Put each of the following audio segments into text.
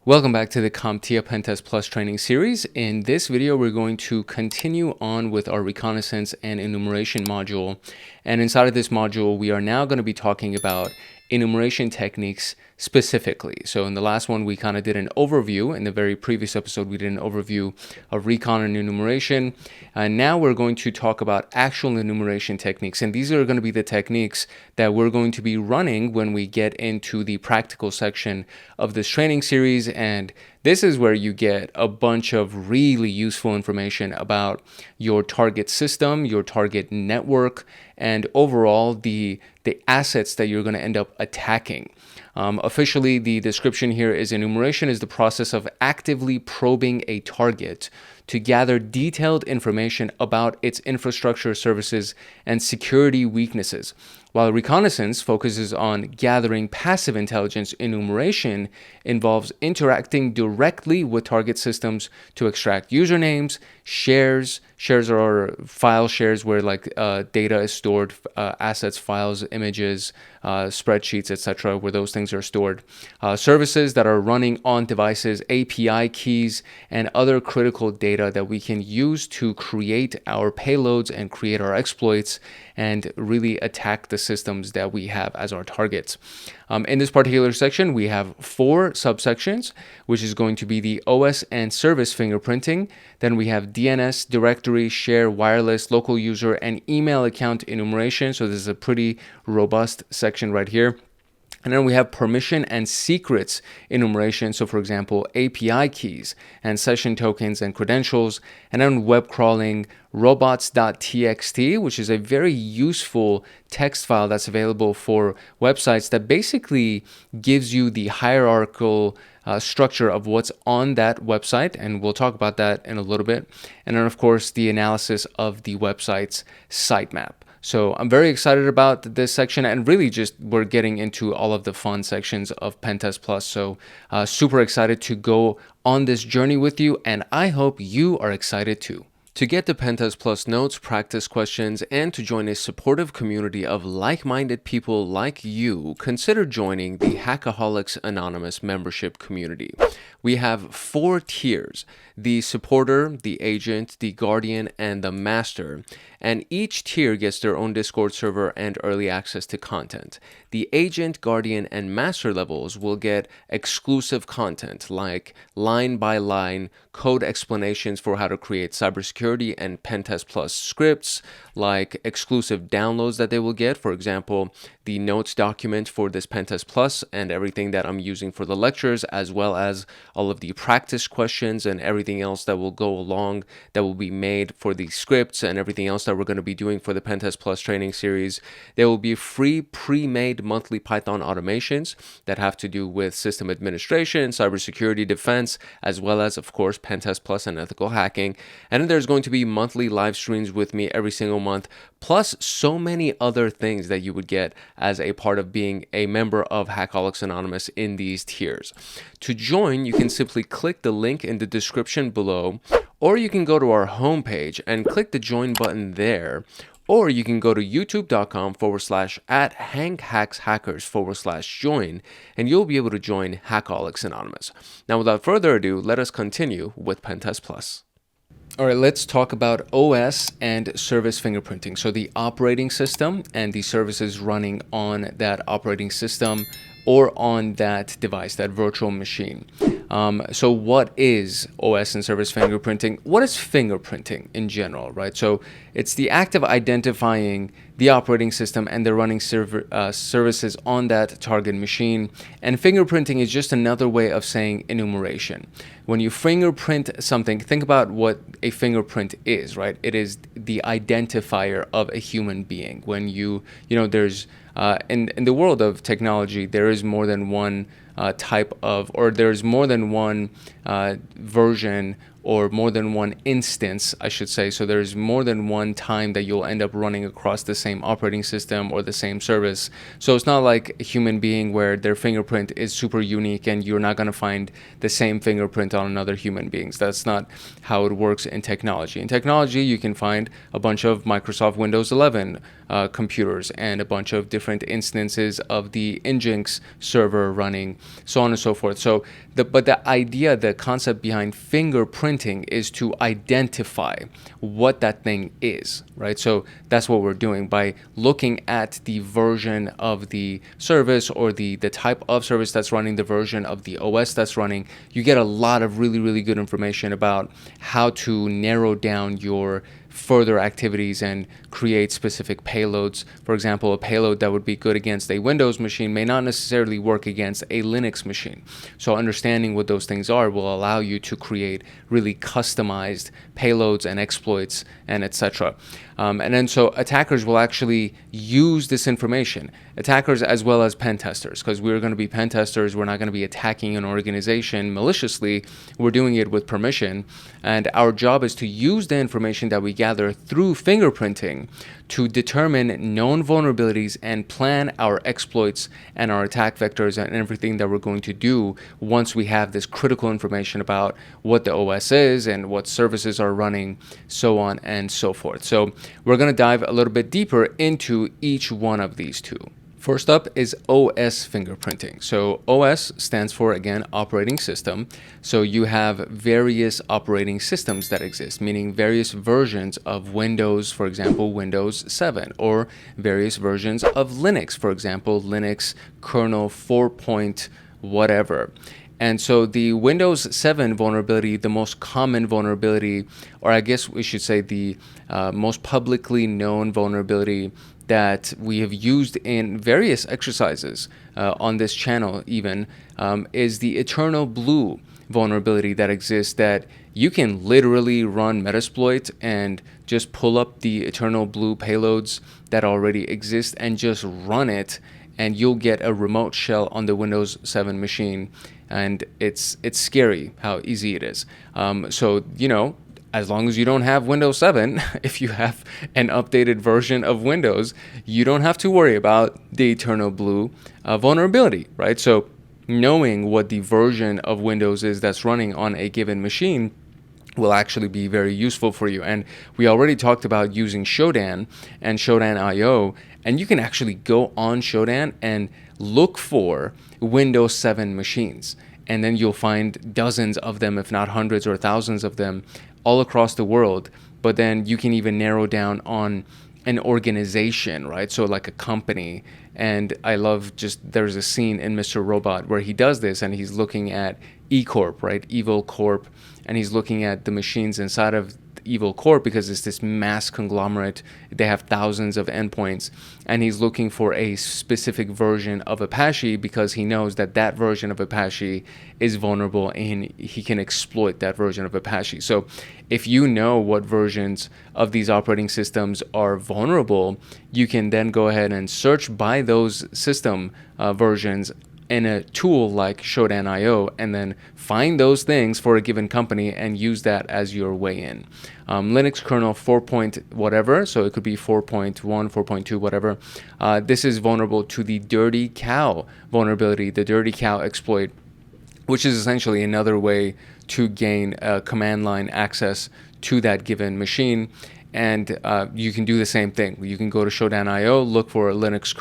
Welcome back to the CompTIA PenTest Plus training series. In this video, we're going to continue on with our reconnaissance and enumeration module. And inside of this module, we are now going to be talking about enumeration techniques specifically. So in the last one, we kind of did an overview. In the very previous episode, we did an overview of recon and enumeration. And now we're going to talk about actual enumeration techniques. And these are going to be the techniques that we're going to be running when we get into the practical section of this training series. And this is where you get a bunch of really useful information about your target system, your target network, and overall the assets that you're going to end up attacking. Officially, the description here is enumeration is the process of actively probing a target to gather detailed information about its infrastructure, services, and security weaknesses. While reconnaissance focuses on gathering passive intelligence, enumeration involves interacting directly with target systems to extract usernames, shares. Shares are file shares where data is stored, assets, files, images, spreadsheets, etc., where those things are stored. Services that are running on devices, API keys, and other critical data that we can use to create our payloads and create our exploits and really attack the systems that we have as our targets. In this particular section, we have 4 subsections, which is going to be the OS and service fingerprinting. Then we have DNS, directory, share, wireless, local user, and email account enumeration. So this is a pretty robust section right here. And then we have permission and secrets enumeration. So for example, API keys and session tokens and credentials. And then web crawling, robots.txt, which is a very useful text file that's available for websites that basically gives you the hierarchical structure of what's on that website. And we'll talk about that in a little bit. And then of course, the analysis of the website's sitemap. So I'm very excited about this section, and really just we're getting into all of the fun sections of PenTest Plus. So super excited to go on this journey with you, and I hope you are excited too. To get the PenTest Plus notes, practice questions, and to join a supportive community of like-minded people like you, consider joining the Hackaholics Anonymous membership community. We have 4 tiers: the supporter, the agent, the guardian, and the master. And each tier gets their own Discord server and early access to content. The agent, guardian, and master levels will get exclusive content like line-by-line code explanations for how to create cybersecurity and PenTest Plus scripts, like exclusive downloads that they will get. For example, the notes document for this PenTest Plus and everything that I'm using for the lectures, as well as all of the practice questions and everything else that will go along that will be made for the scripts and everything else that we're going to be doing for the PenTest Plus training series. There will be free pre-made monthly Python automations that have to do with system administration, cybersecurity defense, as well as, of course, PenTest Plus and ethical hacking. And then there's going to be monthly live streams with me every single month, plus so many other things that you would get as a part of being a member of Hackaholics Anonymous in these tiers. To join, you can simply click the link in the description below, or you can go to our homepage and click the join button there. Or you can go to youtube.com/@hankhackshackers/join, and you'll be able to join Hackaholics Anonymous. Now, without further ado, let us continue with PenTest Plus. All right, let's talk about OS and service fingerprinting. So the operating system and the services running on that operating system or on that device, that virtual machine. So what is OS and service fingerprinting? What is fingerprinting in general, right? So it's the act of identifying the operating system and the running services on that target machine. And fingerprinting is just another way of saying enumeration. When you fingerprint something, think about what a fingerprint is, right? It is the identifier of a human being. When there's in the world of technology, there is more than one type of, or there's more than one version or more than one instance, I should say. So there's more than one time that you'll end up running across the same operating system or the same service. So it's not like a human being where their fingerprint is super unique and you're not going to find the same fingerprint on another human being's. That's not how it works in technology. In technology, you can find a bunch of Microsoft Windows 11 computers and a bunch of different instances of the Nginx server running, so on and so forth. So but the idea, the concept behind fingerprinting is to identify what that thing is, right? So that's what we're doing by looking at the version of the service or the type of service that's running, the version of the OS that's running. You get a lot of really, really good information about how to narrow down your further activities and create specific payloads. For example, a payload that would be good against a Windows machine may not necessarily work against a Linux machine. So understanding what those things are will allow you to create really customized payloads and exploits and etc. And then so attackers will actually use this information, attackers as well as pen testers, because we're going to be pen testers. We're not going to be attacking an organization maliciously. We're doing it with permission. And our job is to use the information that we gather through fingerprinting to determine known vulnerabilities and plan our exploits and our attack vectors and everything that we're going to do once we have this critical information about what the OS is and what services are running, so on and so forth. So we're going to dive a little bit deeper into each one of these two. First up is OS fingerprinting. So OS stands for, again, operating system. So you have various operating systems that exist, meaning various versions of Windows, for example, Windows 7, or various versions of Linux, for example, Linux kernel 4 point whatever. And so the Windows 7 vulnerability, the most common vulnerability, or I guess we should say the most publicly known vulnerability that we have used in various exercises on this channel even, is the Eternal Blue vulnerability that exists, that you can literally run Metasploit and just pull up the Eternal Blue payloads that already exist and just run it, and you'll get a remote shell on the Windows 7 machine. And it's scary how easy it is. So, you know, as long as you don't have Windows 7, if you have an updated version of Windows, you don't have to worry about the Eternal Blue vulnerability, right? So knowing what the version of Windows is that's running on a given machine will actually be very useful for you. And we already talked about using Shodan and Shodan.io, and you can actually go on Shodan and look for Windows 7 machines. And then you'll find dozens of them, if not hundreds or thousands of them, all across the world. But then you can even narrow down on an organization, right? So like a company. And I love there's a scene in Mr. Robot where he does this, and he's looking at E Corp, right? Evil Corp. And he's looking at the machines inside of Evil Corp because it's this mass conglomerate. They have thousands of endpoints, and he's looking for a specific version of Apache because he knows that that version of Apache is vulnerable and he can exploit that version of Apache. So if you know what versions of these operating systems are vulnerable, you can then go ahead and search by those system versions in a tool like Shodan.io, and then find those things for a given company and use that as your way in. Linux kernel 4 point whatever, so it could be 4.1, 4.2, whatever. This is vulnerable to the dirty cow vulnerability, the dirty cow exploit, which is essentially another way to gain command line access to that given machine. And you can do the same thing. You can go to Shodan.io, look for a Linux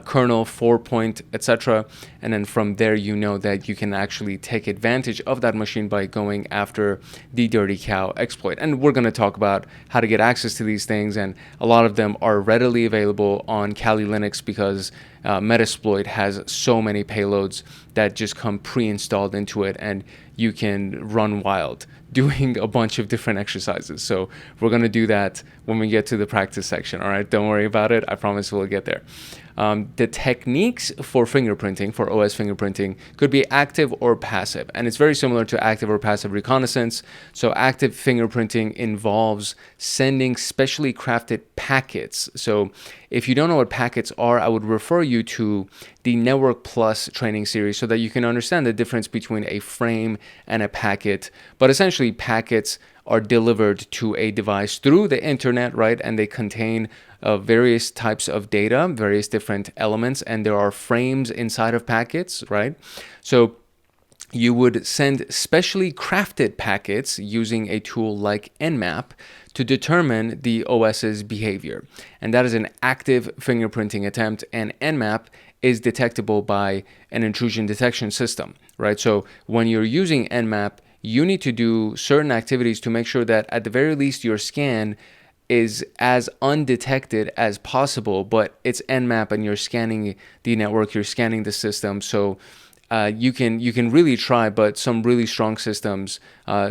kernel 4 point, etc. And then from there, you know that you can actually take advantage of that machine by going after the dirty cow exploit. And we're going to talk about how to get access to these things. And a lot of them are readily available on Kali Linux because Metasploit has so many payloads that just come pre-installed into it, and you can run wild doing a bunch of different exercises. So we're going to do that when we get to the practice section. All right, don't worry about it. I promise we'll get there. The techniques for fingerprinting, for OS fingerprinting, could be active or passive. And it's very similar to active or passive reconnaissance. So active fingerprinting involves sending specially crafted packets. So if you don't know what packets are, I would refer you to the Network Plus training series so that you can understand the difference between a frame and a packet. But essentially, packets are delivered to a device through the internet, right? And they contain various types of data, various different elements, and there are frames inside of packets, right? So you would send specially crafted packets using a tool like Nmap to determine the OS's behavior. And that is an active fingerprinting attempt, and Nmap is detectable by an intrusion detection system, right? So when you're using Nmap, you need to do certain activities to make sure that at the very least your scan is as undetected as possible, but it's Nmap and you're scanning the network, you're scanning the system. So you can really try, but some really strong systems,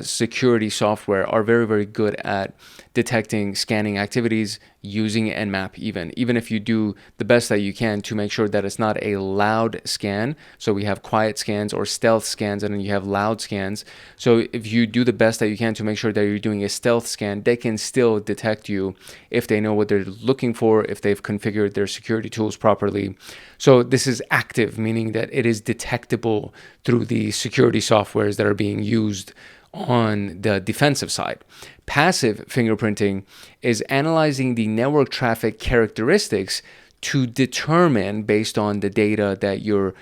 security software are very, very good at detecting scanning activities using Nmap even if you do the best that you can to make sure that it's not a loud scan. So we have quiet scans or stealth scans, and then you have loud scans. So if you do the best that you can to make sure that you're doing a stealth scan, they can still detect you if they know what they're looking for, if they've configured their security tools properly. So this is active, meaning that it is detectable through the security softwares that are being used on the defensive side. Passive fingerprinting is analyzing the network traffic characteristics to determine, based on the data that you're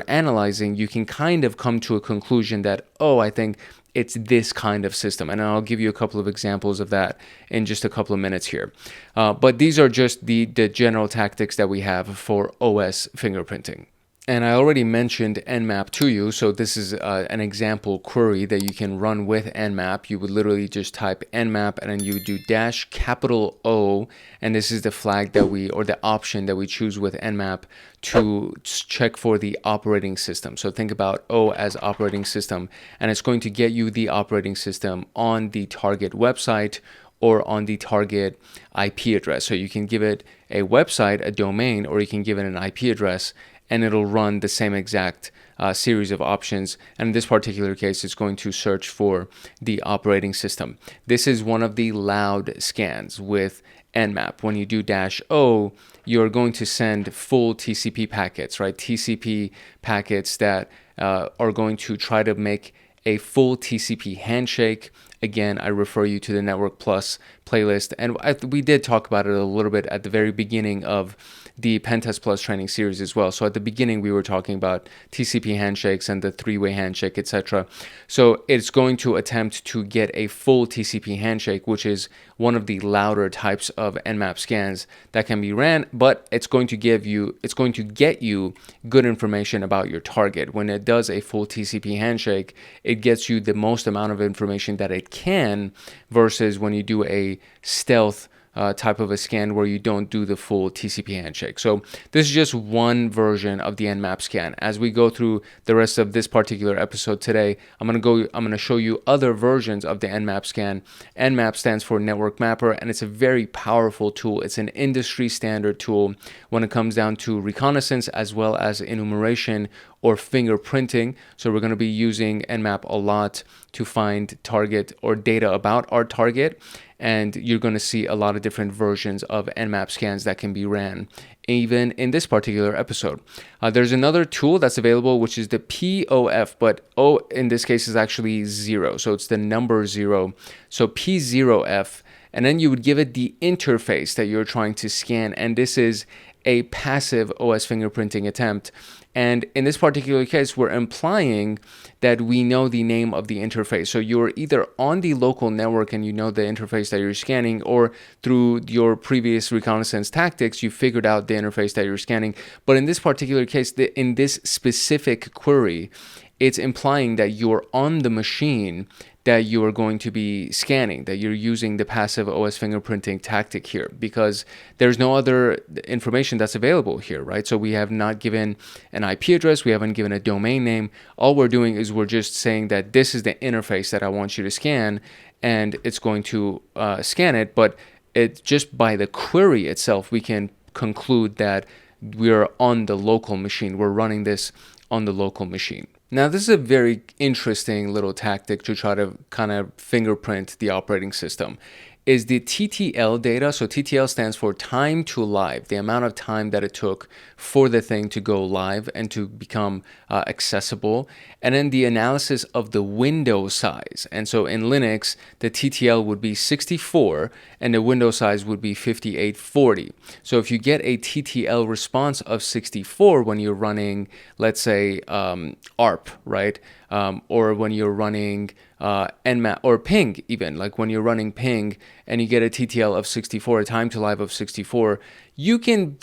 analyzing, you can kind of come to a conclusion that, oh, I think it's this kind of system. And I'll give you a couple of examples of that in just a couple of minutes here. But these are just the general tactics that we have for OS fingerprinting. And I already mentioned Nmap to you, so this is an example query that you can run with Nmap. You would literally just type Nmap and then you would do -O, and this is the flag that or the option that we choose with Nmap to check for the operating system. So think about O as operating system, and it's going to get you the operating system on the target website or on the target IP address. So you can give it a website, a domain, or you can give it an IP address, and it'll run the same exact series of options. And in this particular case, it's going to search for the operating system. This is one of the loud scans with Nmap. When you do -O, you're going to send full TCP packets, right? TCP packets that are going to try to make a full TCP handshake. Again, I refer you to the Network Plus playlist. And we did talk about it a little bit at the very beginning of the PenTest Plus training series as well. So at the beginning, we were talking about TCP handshakes and the three-way handshake, etc. So it's going to attempt to get a full TCP handshake, which is one of the louder types of Nmap scans that can be ran, but it's going to get you good information about your target. When it does a full TCP handshake, it gets you the most amount of information that it can, versus when you do a stealth type of a scan where you don't do the full TCP handshake. So this is just one version of the Nmap scan. As we go through the rest of this particular episode today, I'm going to show you other versions of the Nmap scan. Nmap stands for Network Mapper, and it's a very powerful tool. It's an industry standard tool when it comes down to reconnaissance as well as enumeration or fingerprinting. So we're going to be using Nmap a lot to find target or data about our target. And you're going to see a lot of different versions of Nmap scans that can be ran, even in this particular episode. There's another tool that's available, which is the POF, but O in this case is actually 0. So it's the number 0. So P0F, and then you would give it the interface that you're trying to scan. And this is a passive OS fingerprinting attempt. And in this particular case, we're implying that we know the name of the interface. So you're either on the local network and you know the interface that you're scanning, or through your previous reconnaissance tactics, you figured out the interface that you're scanning. But in this particular case, in this specific query, it's implying that you're on the machine that you are going to be scanning, that you're using the passive OS fingerprinting tactic here, because there's no other information that's available here, right? So we have not given an IP address, we haven't given a domain name. All we're doing is we're just saying that this is the interface that I want you to scan, and it's going to scan it. But it just by the query itself, we can conclude that we're on the local machine. We're running this on the local machine. Now, this is a very interesting little tactic to try to kind of fingerprint the operating system. is the TTL data. So TTL stands for time to live, the amount of time that it took for the thing to go live and to become accessible. And then the analysis of the window size. And so in Linux, the TTL would be 64 and the window size would be 5840. So if you get a TTL response of 64 when you're running, let's say, ARP, right? Or when you're running Nmap or ping, even like when you're running ping and you get a TTL of 64, a time to live of 64, you can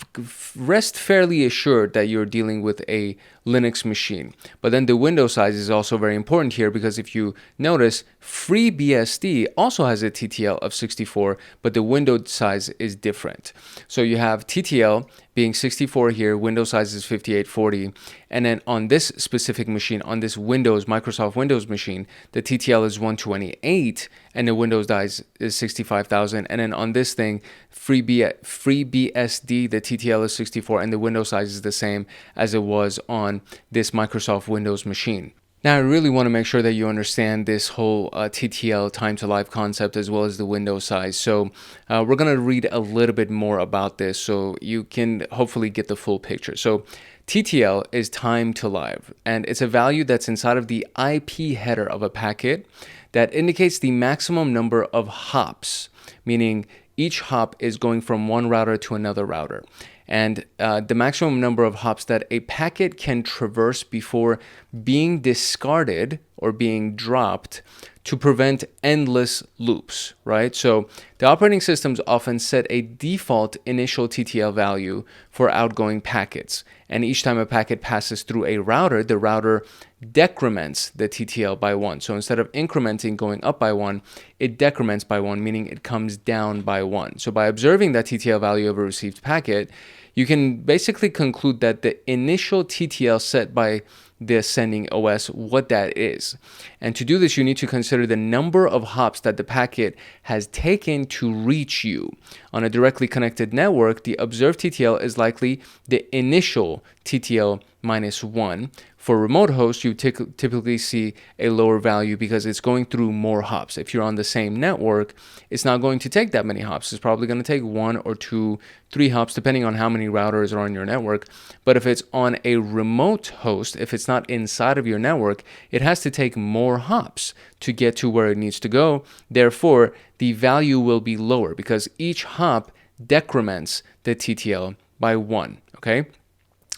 rest fairly assured that you're dealing with a Linux machine. But then the window size is also very important here, because if you notice, FreeBSD also has a TTL of 64, but the window size is different. So you have TTL being 64 here, window size is 5840, and then on this specific machine, on this Microsoft Windows machine, the TTL is 128 and the window size is 65,000. And then on this thing, FreeBSD, the TTL is 64 and the window size is the same as it was on this Microsoft Windows machine. Now, I really want to make sure that you understand this whole TTL, time to live concept, as well as the window size. So we're going to read a little bit more about this so you can hopefully get the full picture. So TTL is time to live, and it's a value that's inside of the IP header of a packet that indicates the maximum number of hops, meaning each hop is going from one router to another router. And the maximum number of hops that a packet can traverse before being discarded or being dropped to prevent endless loops, right? So the operating systems often set a default initial TTL value for outgoing packets. And each time a packet passes through a router, the router decrements the TTL by 1. So instead of incrementing, going up by 1, it decrements by 1, meaning it comes down by 1. So by observing that TTL value of a received packet, you can basically conclude that the initial TTL set by the sending OS, what that is. And to do this, you need to consider the number of hops that the packet has taken to reach you. On a directly connected network, the observed TTL is likely the initial TTL minus 1. For remote hosts, you typically see a lower value because it's going through more hops. If you're on the same network, it's not going to take that many hops. It's probably going to take 1 or 2, 3 hops, depending on how many routers are on your network. But if it's on a remote host, if it's not inside of your network, it has to take more hops to get to where it needs to go. Therefore, the value will be lower because each hop decrements the TTL by 1, okay?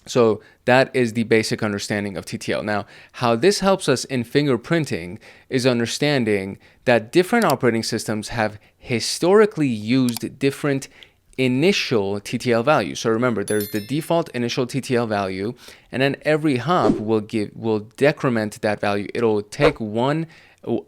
So that is the basic understanding of TTL. Now, how this helps us in fingerprinting is understanding that different operating systems have historically used different initial TTL values. So remember, there's the default initial TTL value, and then every hop will decrement that value. It'll take 1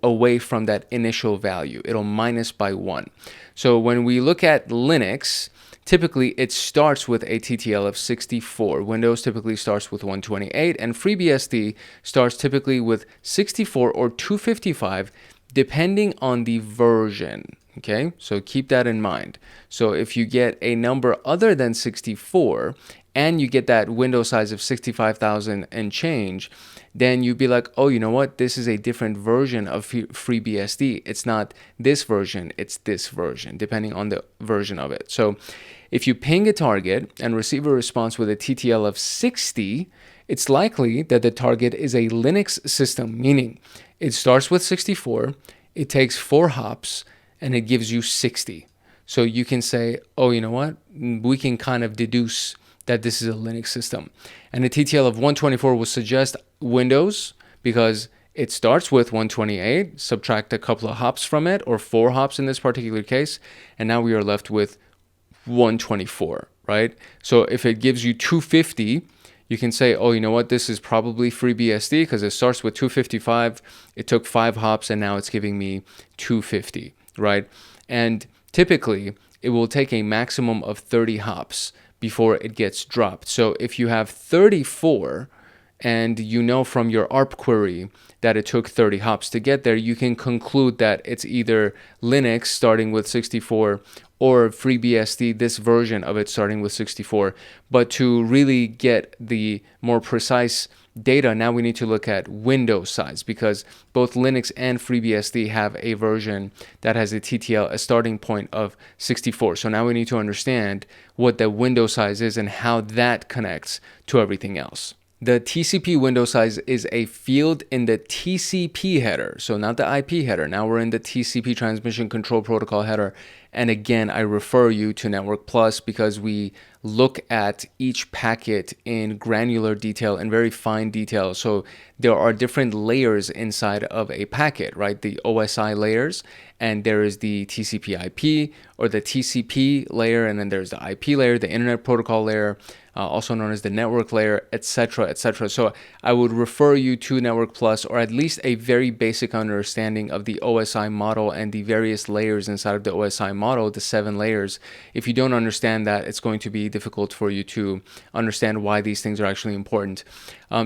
away from that initial value. It'll minus by 1. So when we look at Linux, typically it starts with a TTL of 64. Windows typically starts with 128, and FreeBSD starts typically with 64 or 255, depending on the version. Okay, so keep that in mind. So if you get a number other than 64 and you get that window size of 65,000 and change, then you'd be like, oh, you know what? This is a different version of FreeBSD. It's not this version, it's this version, depending on the version of it. So if you ping a target and receive a response with a TTL of 60, it's likely that the target is a Linux system, meaning it starts with 64, it takes 4 hops, and it gives you 60. So you can say, oh, you know what? We can kind of deduce that this is a Linux system. And a TTL of 124 will suggest Windows because it starts with 128, subtract a couple of hops from it, or 4 hops in this particular case, and now we are left with 124, right? So if it gives you 250, you can say, oh, you know what? This is probably FreeBSD because it starts with 255, it took 5 hops, and now it's giving me 250, right? And typically, it will take a maximum of 30 hops before it gets dropped. So if you have 34 and you know from your ARP query that it took 30 hops to get there, you can conclude that it's either Linux starting with 64 or FreeBSD, this version of it starting with 64. But to really get the more precise data, now we need to look at window size, because both Linux and FreeBSD have a version that has a TTL, a starting point of 64. So now we need to understand what the window size is and how that connects to everything else. The TCP window size is a field in the TCP header, so not the IP header. Now we're in the TCP transmission control protocol header. And again, I refer you to Network Plus because we look at each packet in granular detail and very fine detail. So there are different layers inside of a packet, right? The OSI layers, and there is the TCP IP or the TCP layer, and then there's the IP layer, the Internet Protocol layer, also known as the network layer, etc., etc. So I would refer you to Network Plus, or at least a very basic understanding of the OSI model and the various layers inside of the OSI model, the 7 layers. If you don't understand that, it's going to be difficult for you to understand why these things are actually important.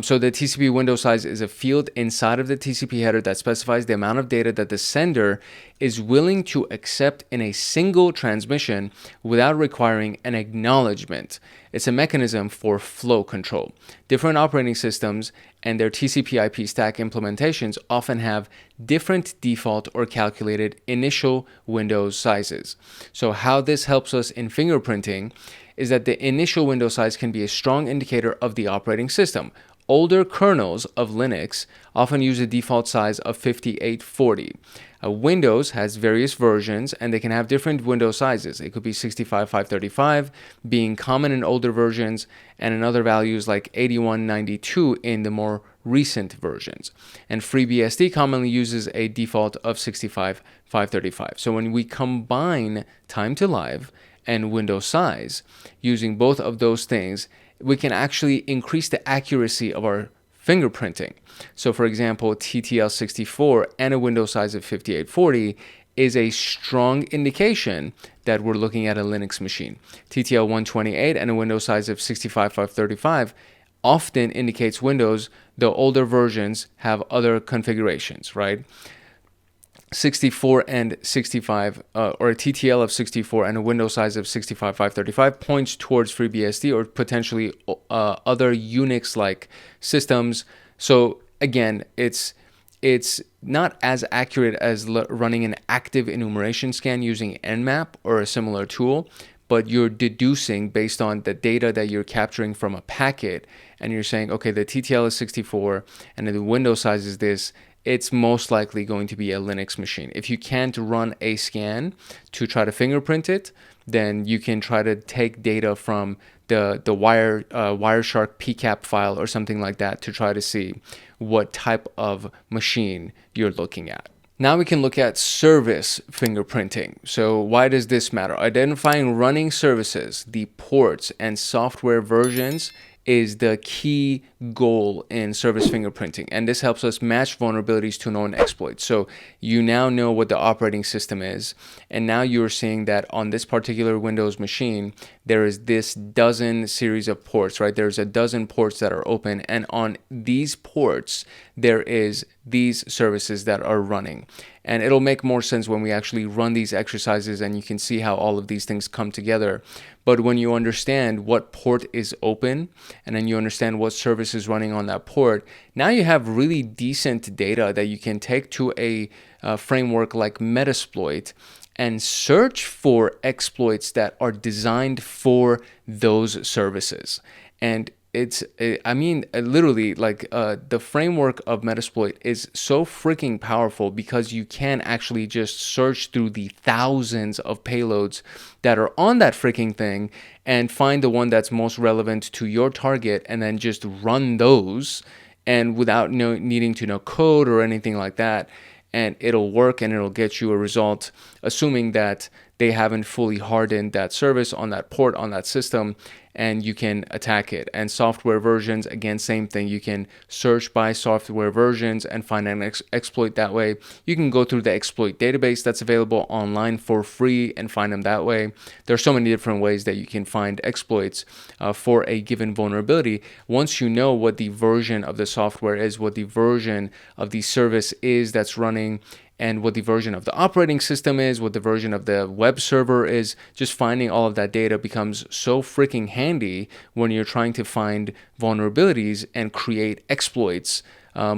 So the TCP window size is a field inside of the TCP header that specifies the amount of data that the sender is willing to accept in a single transmission without requiring an acknowledgement. It's a mechanism for flow control. Different operating systems and their TCP IP stack implementations often have different default or calculated initial window sizes. So how this helps us in fingerprinting is that the initial window size can be a strong indicator of the operating system. Older kernels of Linux often use a default size of 5840. Windows has various versions, and they can have different window sizes. It could be 65/535 being common in older versions, and in other values like 8192 in the more recent versions. And FreeBSD commonly uses a default of 65/535. So when we combine time to live and window size, using both of those things, we can actually increase the accuracy of our fingerprinting. So for example, TTL64 and a window size of 5840 is a strong indication that we're looking at a Linux machine. TTL128 and a window size of 65/535 often indicates Windows, though older versions have other configurations, right? 64 and 65, or a TTL of 64 and a window size of 65/535 points towards FreeBSD or potentially other Unix-like systems. So again, it's not as accurate as running an active enumeration scan using Nmap or a similar tool, but you're deducing based on the data that you're capturing from a packet, and you're saying, okay, the TTL is 64 and the window size is this. It's most likely going to be a Linux machine. If you can't run a scan to try to fingerprint it, then you can try to take data from the Wireshark PCAP file or something like that to try to see what type of machine you're looking at. Now we can look at service fingerprinting. So why does this matter? Identifying running services, the ports and software versions is the key goal in service fingerprinting, and this helps us match vulnerabilities to known exploits. So you now know what the operating system is, and now you're seeing that on this particular Windows machine there is this dozen series of ports, right? There's a dozen ports that are open, and on these ports there is these services that are running. And it'll make more sense when we actually run these exercises and you can see how all of these things come together. But when you understand what port is open and then you understand what service is running on that port, now you have really decent data that you can take to a framework like Metasploit and search for exploits that are designed for those services. And literally, the framework of Metasploit is so freaking powerful because you can actually just search through the thousands of payloads that are on that freaking thing and find the one that's most relevant to your target and then just run those, and without needing to know code or anything like that. And it'll work and it'll get you a result, assuming that they haven't fully hardened that service on that port on that system, and you can attack it. And software versions, again, same thing. You can search by software versions and find an exploit that way. You can go through the exploit database that's available online for free and find them that way. There's so many different ways that you can find exploits for a given vulnerability. Once you know what the version of the software is, what the version of the service is that's running, and what the version of the operating system is, what the version of the web server is, just finding all of that data becomes so freaking handy handy when you're trying to find vulnerabilities and create exploits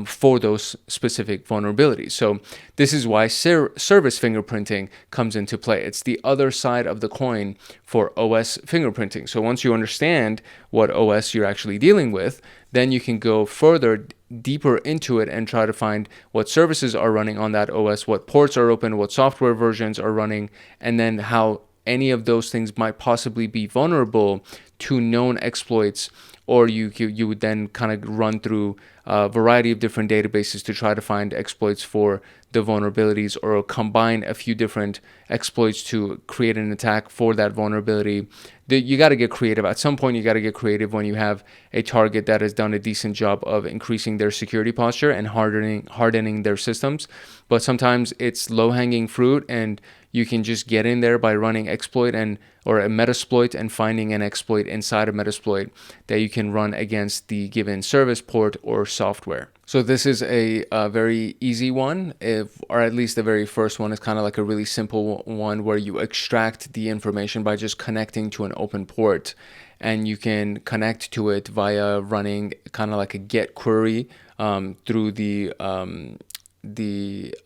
for those specific vulnerabilities. So this is why service fingerprinting comes into play. It's the other side of the coin for OS fingerprinting. So once you understand what OS you're actually dealing with, then you can go further, deeper into it and try to find what services are running on that OS, what ports are open, what software versions are running, and then how any of those things might possibly be vulnerable to known exploits. Or you would then kind of run through a variety of different databases to try to find exploits for the vulnerabilities, or combine a few different exploits to create an attack for that vulnerability. You got to get creative. At some point, you got to get creative when you have a target that has done a decent job of increasing their security posture and hardening their systems. But sometimes it's low-hanging fruit, and you can just get in there by running exploit or a metasploit and finding an exploit inside a metasploit that you can run against the given service port or software. So this is a very easy one, or at least the very first one is kind of like a really simple one where you extract the information by just connecting to an open port, and you can connect to it via running kind of like a get query through the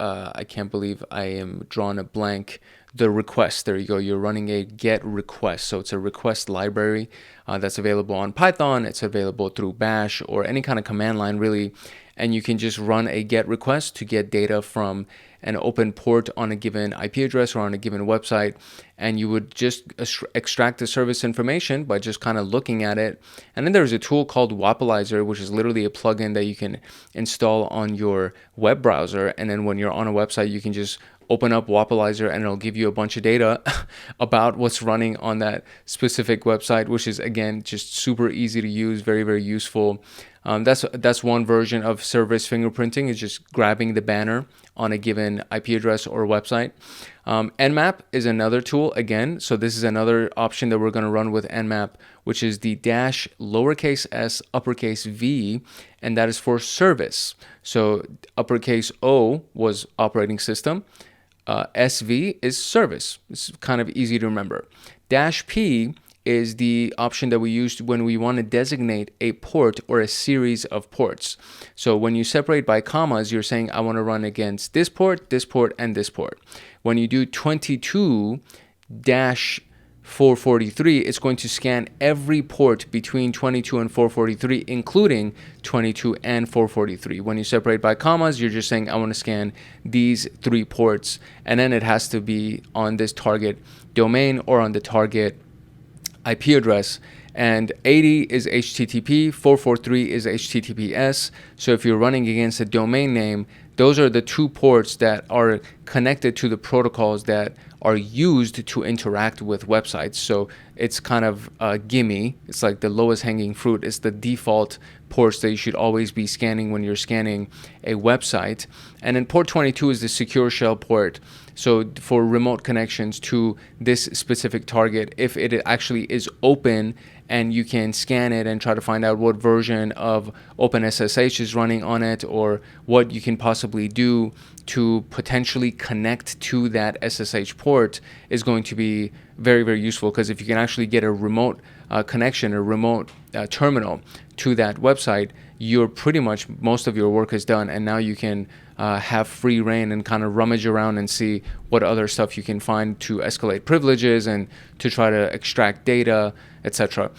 I can't believe I am drawing a blank. The request, there you go. You're running a get request. So it's a request library that's available on Python. It's available through Bash or any kind of command line, really. And you can just run a get request to get data from an open port on a given IP address or on a given website. And you would just extract the service information by just kind of looking at it. And then there's a tool called Wapalizer, which is literally a plugin that you can install on your web browser. And then when you're on a website, you can just open up Wapalizer and it'll give you a bunch of data about what's running on that specific website, which is, again, just super easy to use, very, very useful. That's one version of service fingerprinting, is just grabbing the banner on a given IP address or website. Nmap is another tool, again. So this is another option that we're going to run with Nmap, which is the dash lowercase s uppercase v, and that is for service. So uppercase O was operating system. SV is service. It's kind of easy to remember. Dash P is the option that we used when we want to designate a port or a series of ports. So when you separate by commas, you're saying I want to run against this port, and this port. When you do 22-443, it's going to scan every port between 22 and 443, including 22 and 443. When you separate by commas, you're just saying I want to scan these 3 ports, and then it has to be on this target domain or on the target IP address. And 80 is HTTP, 443 is HTTPS. So if you're running against a domain name, those are the 2 ports that are connected to the protocols that are used to interact with websites. So it's kind of a gimme. It's like the lowest hanging fruit. It's the default ports that you should always be scanning when you're scanning a website. And then port 22 is the secure shell port. So for remote connections to this specific target, if it actually is open and you can scan it and try to find out what version of OpenSSH is running on it, or what you can possibly do to potentially connect to that SSH port, is going to be very, very useful. Because if you can actually get a remote connection, a remote terminal to that website, you're pretty much, most of your work is done, and now you can have free reign and kind of rummage around and see what other stuff you can find to escalate privileges and to try to extract data, etc.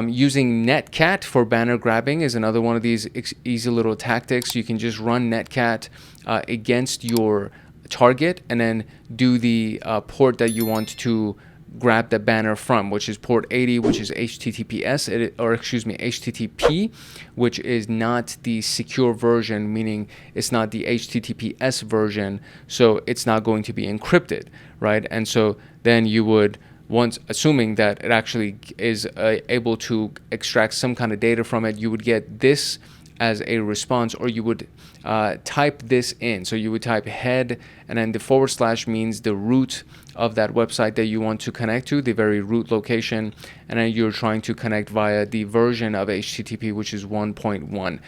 Using netcat for banner grabbing is another one of these easy little tactics. You can just run netcat against your target and then do the port that you want to grab the banner from, which is port 80, which is HTTP, which is not the secure version, meaning it's not the HTTPS version, so it's not going to be encrypted, right? And so then you would, once assuming that it actually is able to extract some kind of data from it, you would get this as a response, or you would type this in. So you would type head, and then the / means the root of that website that you want to connect to, the very root location, and then you're trying to connect via the version of HTTP, which is 1.1.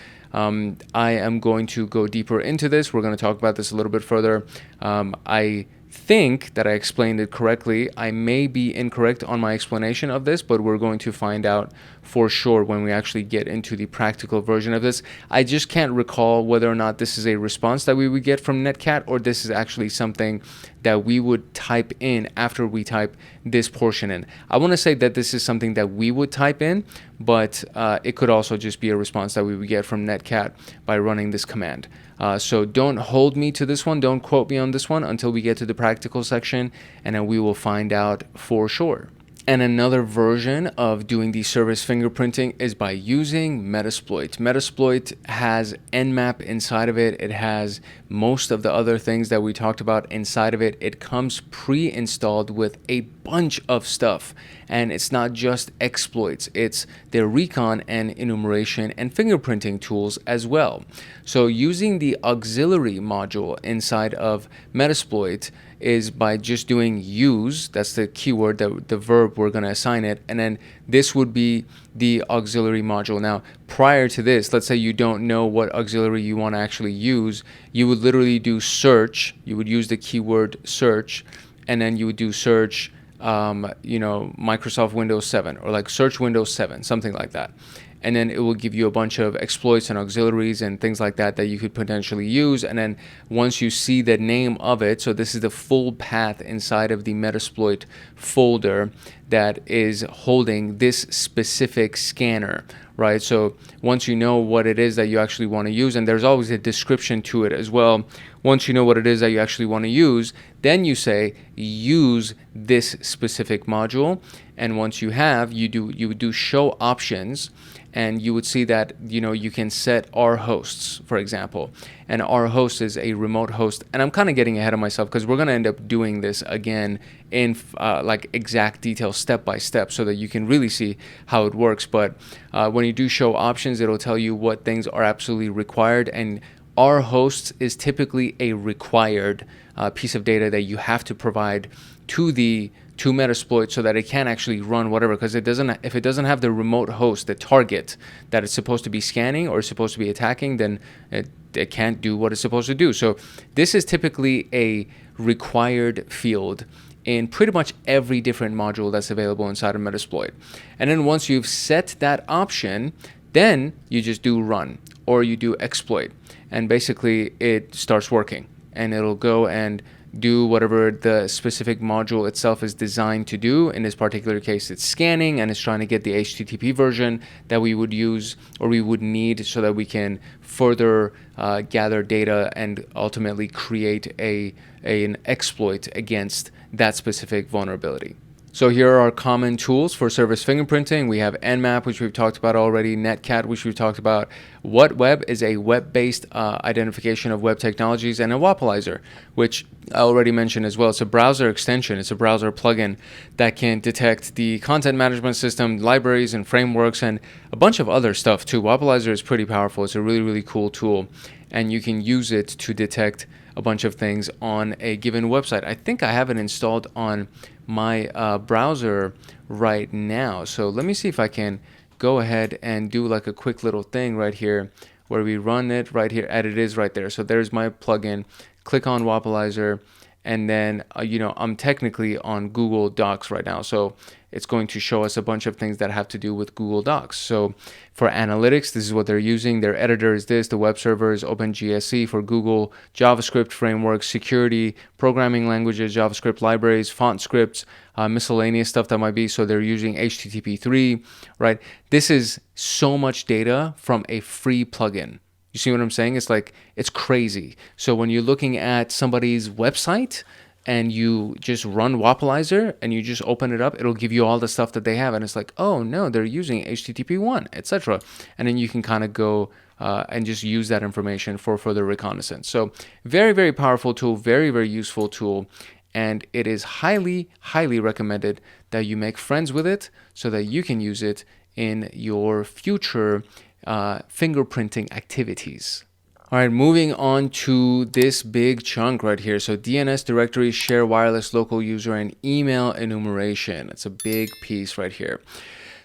I am going to go deeper into this. We're going to talk about this a little bit further. I think that I explained it correctly. I may be incorrect on my explanation of this, but we're going to find out for sure when we actually get into the practical version of this. I just can't recall whether or not this is a response that we would get from Netcat, or this is actually something that we would type in after we type this portion in. I want to say that this is something that we would type in, but it could also just be a response that we would get from Netcat by running this command. So don't hold me to this one, don't quote me on this one until we get to the practical section, and then we will find out for sure. And another version of doing the service fingerprinting is by using Metasploit. Metasploit has Nmap inside of it. It has most of the other things that we talked about inside of it. It comes pre-installed with a bunch of stuff. And it's not just exploits, it's their recon and enumeration and fingerprinting tools as well. So using the auxiliary module inside of Metasploit is by just doing use, that's the keyword, the verb we're going to assign it, and then this would be the auxiliary module. Now, prior to this, let's say you don't know what auxiliary you want to actually use, you would literally do search, you would use the keyword search, and then you would do search, Microsoft Windows 7, or like search Windows 7, something like that. And then it will give you a bunch of exploits and auxiliaries and things like that that you could potentially use. And then once you see the name of it, so this is the full path inside of the Metasploit folder that is holding this specific scanner, right? So once you know what it is that you actually want to use, and there's always a description to it as well. Once you know what it is that you actually want to use, then you say use this specific module. And once you have, you would do show options, and you would see that you can set R hosts, for example, and R host is a remote host. And I'm kind of getting ahead of myself because we're going to end up doing this again in like exact detail, step by step, so that you can really see how it works. But when you do show options, it'll tell you what things are absolutely required, and R hosts is typically a required piece of data that you have to provide to Metasploit so that it can actually run whatever, because if it doesn't have the remote host, the target that it's supposed to be scanning or supposed to be attacking, then it can't do what it's supposed to do. So this is typically a required field in pretty much every different module that's available inside of Metasploit. And then once you've set that option, then you just do run or you do exploit, and basically it starts working, and it'll go and do whatever the specific module itself is designed to do. In this particular case, it's scanning, and it's trying to get the HTTP version that we would use or we would need so that we can further gather data and ultimately create an exploit against that specific vulnerability. So here are our common tools for service fingerprinting. We have Nmap, which we've talked about already, Netcat, which we've talked about. WhatWeb is a web-based identification of web technologies, and a Wapalizer, which I already mentioned as well. It's a browser extension. It's a browser plugin that can detect the content management system, libraries and frameworks, and a bunch of other stuff too. Wapalizer is pretty powerful. It's a really, really cool tool, and you can use it to detect a bunch of things on a given website. I think I have it installed on my browser right now. So let me see if I can go ahead and do like a quick little thing right here where we run it right here, and it is right there. So there's my plugin. Click on Wapalizer, and then I'm technically on Google Docs right now, so it's going to show us a bunch of things that have to do with Google Docs. So for analytics, this is what they're using. Their editor is this. The web server is OpenGSC. For Google, JavaScript frameworks, security, programming languages, JavaScript libraries, font scripts, miscellaneous stuff that might be. So they're using HTTP3, right? This is so much data from a free plugin. You see what I'm saying? It's like, it's crazy. So when you're looking at somebody's website and you just run Wapalizer and you just open it up, it'll give you all the stuff that they have. And it's like, oh no, they're using HTTP1, etc. And then you can kind of go and just use that information for further reconnaissance. So very, very powerful tool, very, very useful tool. And it is highly, highly recommended that you make friends with it so that you can use it in your future fingerprinting activities. All right, moving on to this big chunk right here. So DNS directory, share wireless local user, and email enumeration. It's a big piece right here.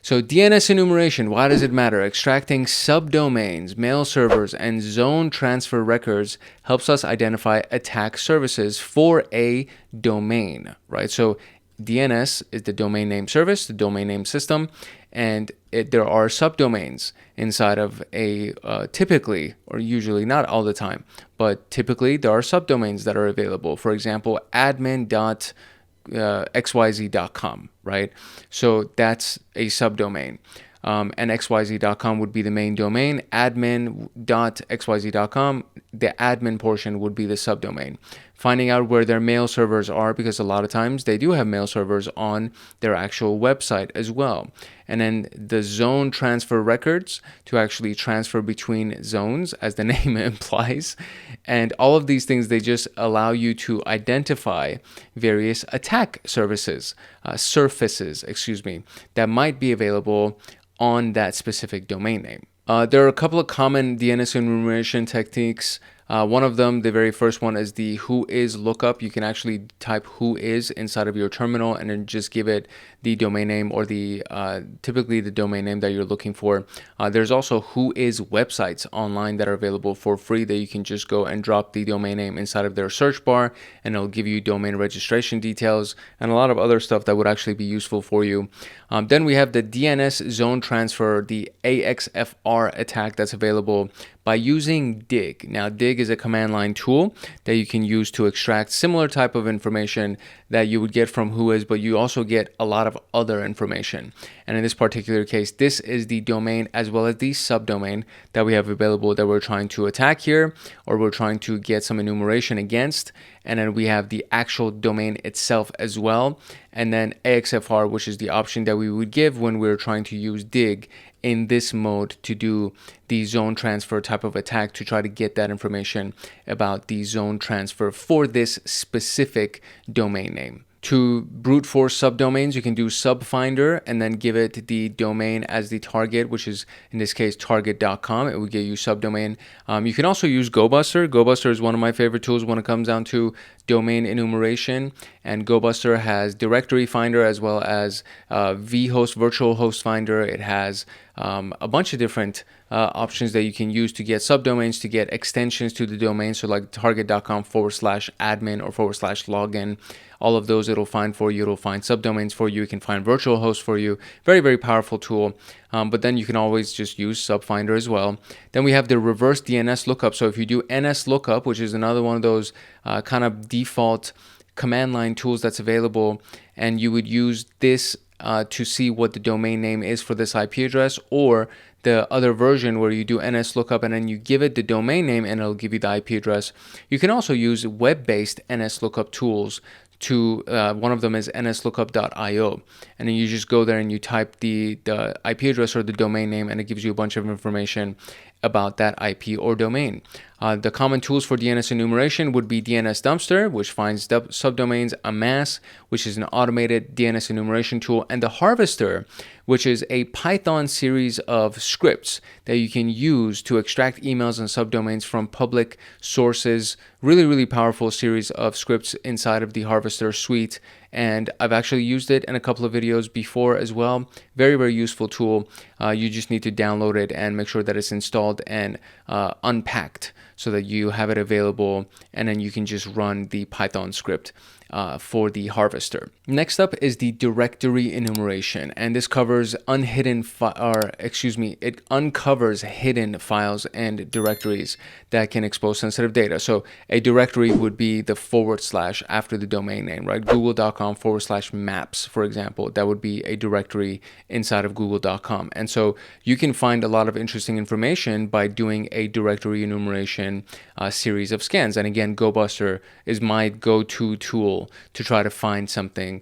So DNS enumeration, why does it matter? Extracting subdomains, mail servers, and zone transfer records helps us identify attack services for a domain, right? So DNS is the domain name service, the domain name system, and there are subdomains inside of a typically, or usually, not all the time, but typically there are subdomains that are available. For example, admin.xyz.com, right? So that's a subdomain. And xyz.com would be the main domain. Admin.xyz.com, the admin portion would be the subdomain. Finding out where their mail servers are, because a lot of times they do have mail servers on their actual website as well. And then the zone transfer records to actually transfer between zones, as the name implies. And all of these things, they just allow you to identify various attack surfaces, that might be available on that specific domain name. There are a couple of common DNS enumeration techniques. One of them, the very first one, is the whois lookup. You can actually type whois inside of your terminal and then just give it the domain name, or the typically the domain name that you're looking for. There's also whois websites online that are available for free that you can just go and drop the domain name inside of their search bar, and it'll give you domain registration details and a lot of other stuff that would actually be useful for you. Then we have the DNS zone transfer, the AXFR attack that's available by using dig. Now, dig is a command line tool that you can use to extract similar type of information that you would get from whois, but you also get a lot of other information. And in this particular case, this is the domain as well as the subdomain that we have available that we're trying to attack here, or we're trying to get some enumeration against. And then we have the actual domain itself as well. And then AXFR, which is the option that we would give when we're trying to use dig in this mode to do the zone transfer type of attack, to try to get that information about the zone transfer for this specific domain name. To brute force subdomains, you can do subfinder and then give it the domain as the target, which is in this case target.com. It will give you subdomain. You can also use GoBuster. GoBuster is one of my favorite tools when it comes down to domain enumeration, and GoBuster has directory finder as well as vhost, virtual host finder. It has a bunch of different options that you can use to get subdomains, to get extensions to the domain. So like target.com/admin or /login, all of those it'll find for you. It'll find subdomains for you. It can find virtual hosts for you. Very, very powerful tool. But then you can always just use subfinder as well. Then we have the reverse DNS lookup. So if you do NS lookup, which is another one of those kind of default command line tools that's available, and you would use this to see what the domain name is for this IP address, or the other version where you do NS lookup and then you give it the domain name and it'll give you the IP address. You can also use web-based NS lookup tools. One of them is nslookup.io, and then you just go there and you type the IP address or the domain name, and it gives you a bunch of information about that IP or domain. The common tools for DNS enumeration would be DNS Dumpster, which finds subdomains, Amass, which is an automated DNS enumeration tool, and the Harvester, which is a Python series of scripts that you can use to extract emails and subdomains from public sources. Really, really powerful series of scripts inside of the Harvester suite. And I've actually used it in a couple of videos before as well. Very, very useful tool. You just need to download it and make sure that it's installed and unpacked so that you have it available, and then you can just run the Python script for the Harvester. Next up is the directory enumeration, and this covers it uncovers hidden files and directories that can expose sensitive data. So a directory would be the / after the domain name, right? Google.com/maps, for example, that would be a directory inside of Google.com. And so you can find a lot of interesting information by doing a directory enumeration series of scans. And again, GoBuster is my go-to tool to try to find something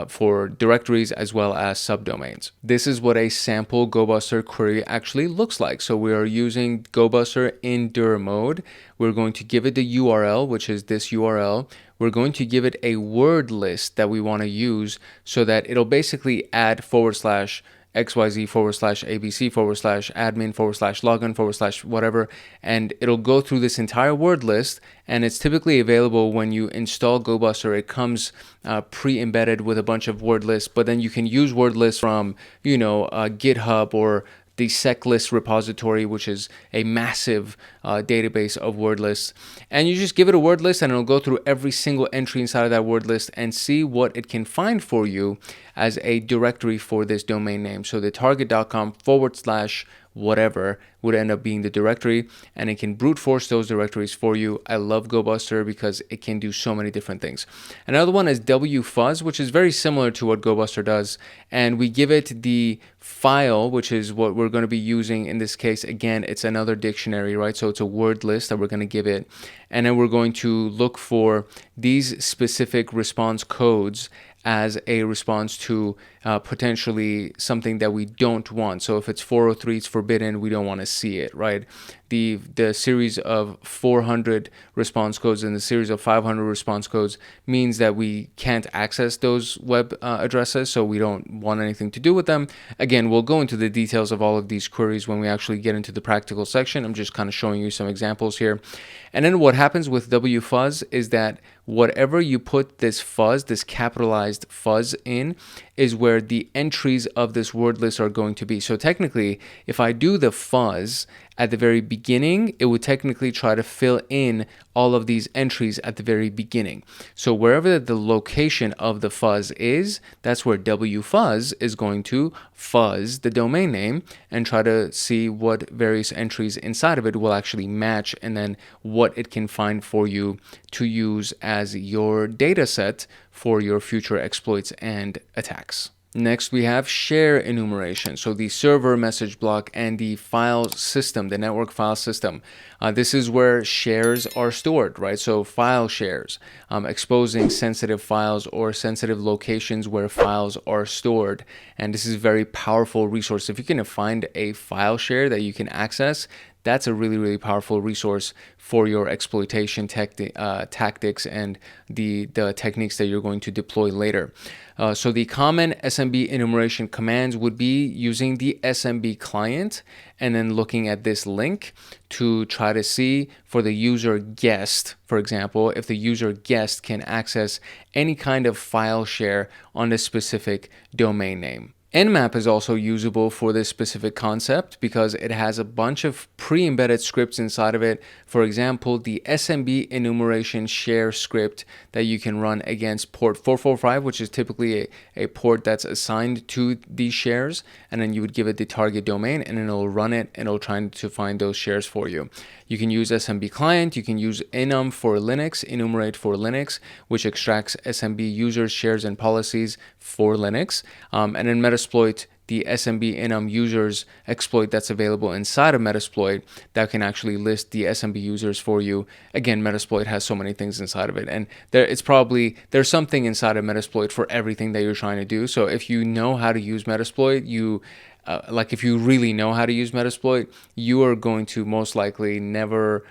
for directories as well as subdomains. This is what a sample GoBuster query actually looks like. So we are using GoBuster in dir mode. We're going to give it the URL, which is this URL. We're going to give it a word list that we want to use so that it'll basically add / xyz/abc/admin/login/whatever, and it'll go through this entire word list. And it's typically available when you install GoBuster. It comes pre-embedded with a bunch of word lists, but then you can use word lists from, GitHub or the SecList repository, which is a massive database of word lists. And you just give it a word list and it'll go through every single entry inside of that word list and see what it can find for you as a directory for this domain name. So the target.com/whatever would end up being the directory, and it can brute force those directories for you. I love GoBuster because it can do so many different things. Another one is wfuzz, which is very similar to what GoBuster does, and we give it the file, which is what we're going to be using in this case. Again, it's another dictionary, right? So it's a word list that we're going to give it, and then we're going to look for these specific response codes as a response to potentially something that we don't want. So if it's 403, it's forbidden, we don't want to see it, right? The series of 400 response codes and the series of 500 response codes means that we can't access those web addresses, so we don't want anything to do with them. Again, we'll go into the details of all of these queries when we actually get into the practical section. I'm just kind of showing you some examples here. And then what happens with wfuzz is that whatever you put this fuzz, this capitalized fuzz in, is where the entries of this word list are going to be. So technically, if I do the fuzz at the very beginning, it would technically try to fill in all of these entries at the very beginning. So wherever the location of the fuzz is, that's where wfuzz is going to fuzz the domain name and try to see what various entries inside of it will actually match, and then what it can find for you to use as your data set for your future exploits and attacks. Next, we have share enumeration. So the server message block and the file system, the network file system. This is where shares are stored, right? So file shares, exposing sensitive files or sensitive locations where files are stored. And this is a very powerful resource. If you can find a file share that you can access, that's a really, really powerful resource for your exploitation tactics and the techniques that you're going to deploy later. So the common SMB enumeration commands would be using the SMB client and then looking at this link to try to see for the user guest, for example, if the user guest can access any kind of file share on this specific domain name. Nmap is also usable for this specific concept because it has a bunch of pre-embedded scripts inside of it. For example, the SMB enumeration share script that you can run against port 445, which is typically a port that's assigned to these shares, and then you would give it the target domain and then it'll run it and it'll try to find those shares for you. You can use SMB client, you can use enum for Linux, enumerate for Linux, which extracts SMB users, shares, and policies for Linux, and then Metasploit, the SMB enum users exploit that's available inside of Metasploit that can actually list the SMB users for you. Again, Metasploit has so many things inside of it, and there's something inside of Metasploit for everything that you're trying to do. So if you know how to use Metasploit, if you really know how to use Metasploit, you are going to most likely never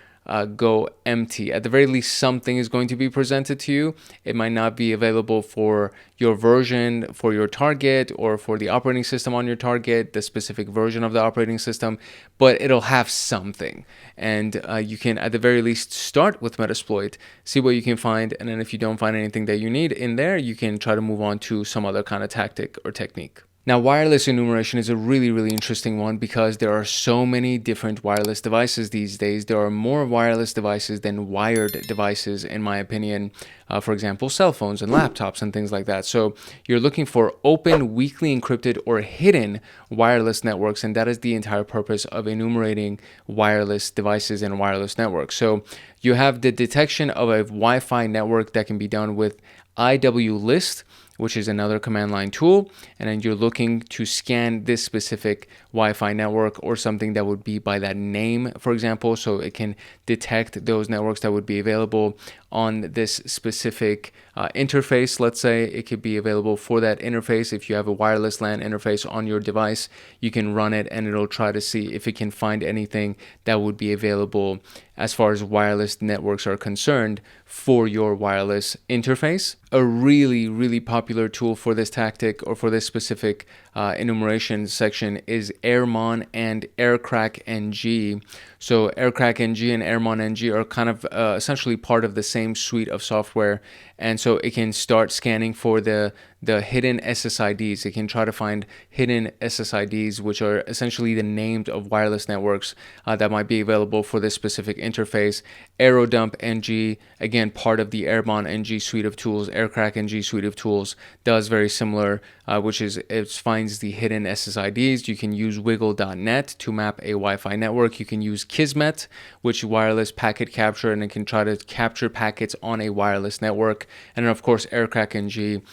go empty. At the very least, something is going to be presented to you. It might not be available for your version, for your target, or for the operating system on your target, the specific version of the operating system, but it'll have something. And you can, at the very least, start with Metasploit, see what you can find, and then if you don't find anything that you need in there, you can try to move on to some other kind of tactic or technique. Now, wireless enumeration is a really, really interesting one because there are so many different wireless devices these days. There are more wireless devices than wired devices, in my opinion. For example, cell phones and laptops and things like that. So you're looking for open, weakly encrypted, or hidden wireless networks, and that is the entire purpose of enumerating wireless devices and wireless networks. So you have the detection of a Wi-Fi network that can be done with IWList, which is another command line tool, and then you're looking to scan this specific Wi-Fi network or something that would be by that name, for example, so it can detect those networks that would be available on this specific interface. Let's say it could be available for that interface. If you have a wireless LAN interface on your device, you can run it and it'll try to see if it can find anything that would be available as far as wireless networks are concerned for your wireless interface. A really popular tool for this tactic or for this specific enumeration section is Airmon and AirCrackNG. So AirCrackNG and AirmonNG are kind of essentially part of the same suite of software, and so it can start scanning for the hidden SSIDs. It can try to find hidden SSIDs, which are essentially the names of wireless networks that might be available for this specific interface. AeroDumpNG, again, part of the AirmonNG suite of tools, AirCrackNG suite of tools, does very similar, which is it finds the hidden SSIDs. You can use wiggle.net to map a Wi-Fi network. You can use Kismet, which wireless packet capture, and it can try to capture packets on a wireless network. And then, of course, AirCrackNG,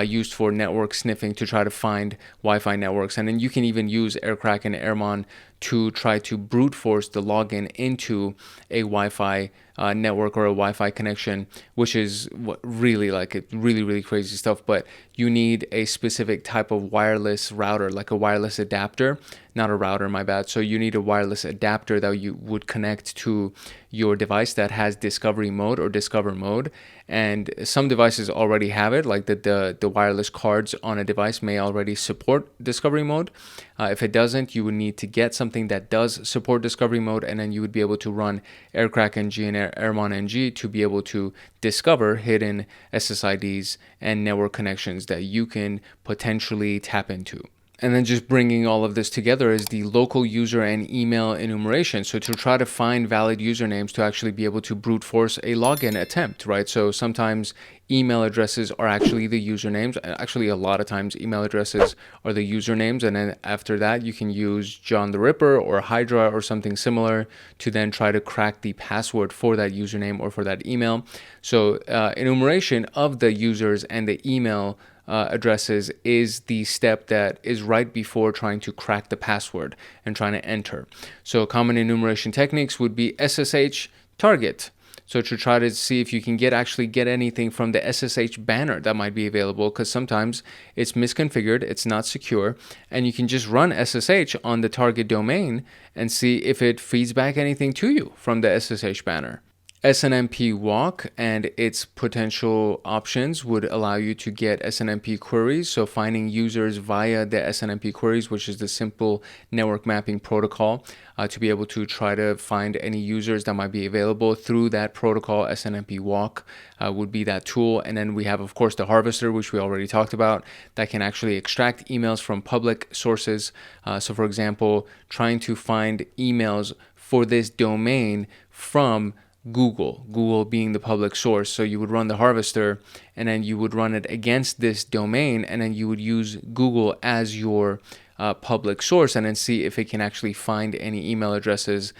used for network sniffing to try to find Wi-Fi networks. And then you can even use AirCrack and Airmon to try to brute force the login into a Wi-Fi network or a Wi-Fi connection, which is really really crazy stuff. But you need a specific type of wireless router, like a wireless adapter, not a router, my bad. So you need a wireless adapter that you would connect to your device that has discovery mode or discover mode. And some devices already have it, like the wireless cards on a device may already support discovery mode. If it doesn't, you would need to get something that does support discovery mode, and then you would be able to run AirCrackNG and AirmonNG to be able to discover hidden SSIDs and network connections that you can potentially tap into. And then just bringing all of this together is the local user and email enumeration. So to try to find valid usernames to actually be able to brute force a login attempt, right? So sometimes email addresses are actually the usernames. Actually, a lot of times email addresses are the usernames. And then after that, you can use John the Ripper or Hydra or something similar to then try to crack the password for that username or for that email. So enumeration of the users and the email addresses is the step that is right before trying to crack the password and trying to enter. So common enumeration techniques would be SSH target. So to try to see if you can actually get anything from the SSH banner that might be available, because sometimes it's misconfigured, it's not secure, and you can just run SSH on the target domain and see if it feeds back anything to you from the SSH banner. SNMP walk and its potential options would allow you to get SNMP queries. So finding users via the SNMP queries, which is the simple network mapping protocol, to be able to try to find any users that might be available through that protocol. SNMP walk would be that tool. And then we have, of course, the harvester, which we already talked about, that can actually extract emails from public sources. So for example, trying to find emails for this domain from Google being the public source. So you would run the harvester and then you would run it against this domain, and then you would use Google as your public source and then see if it can actually find any email addresses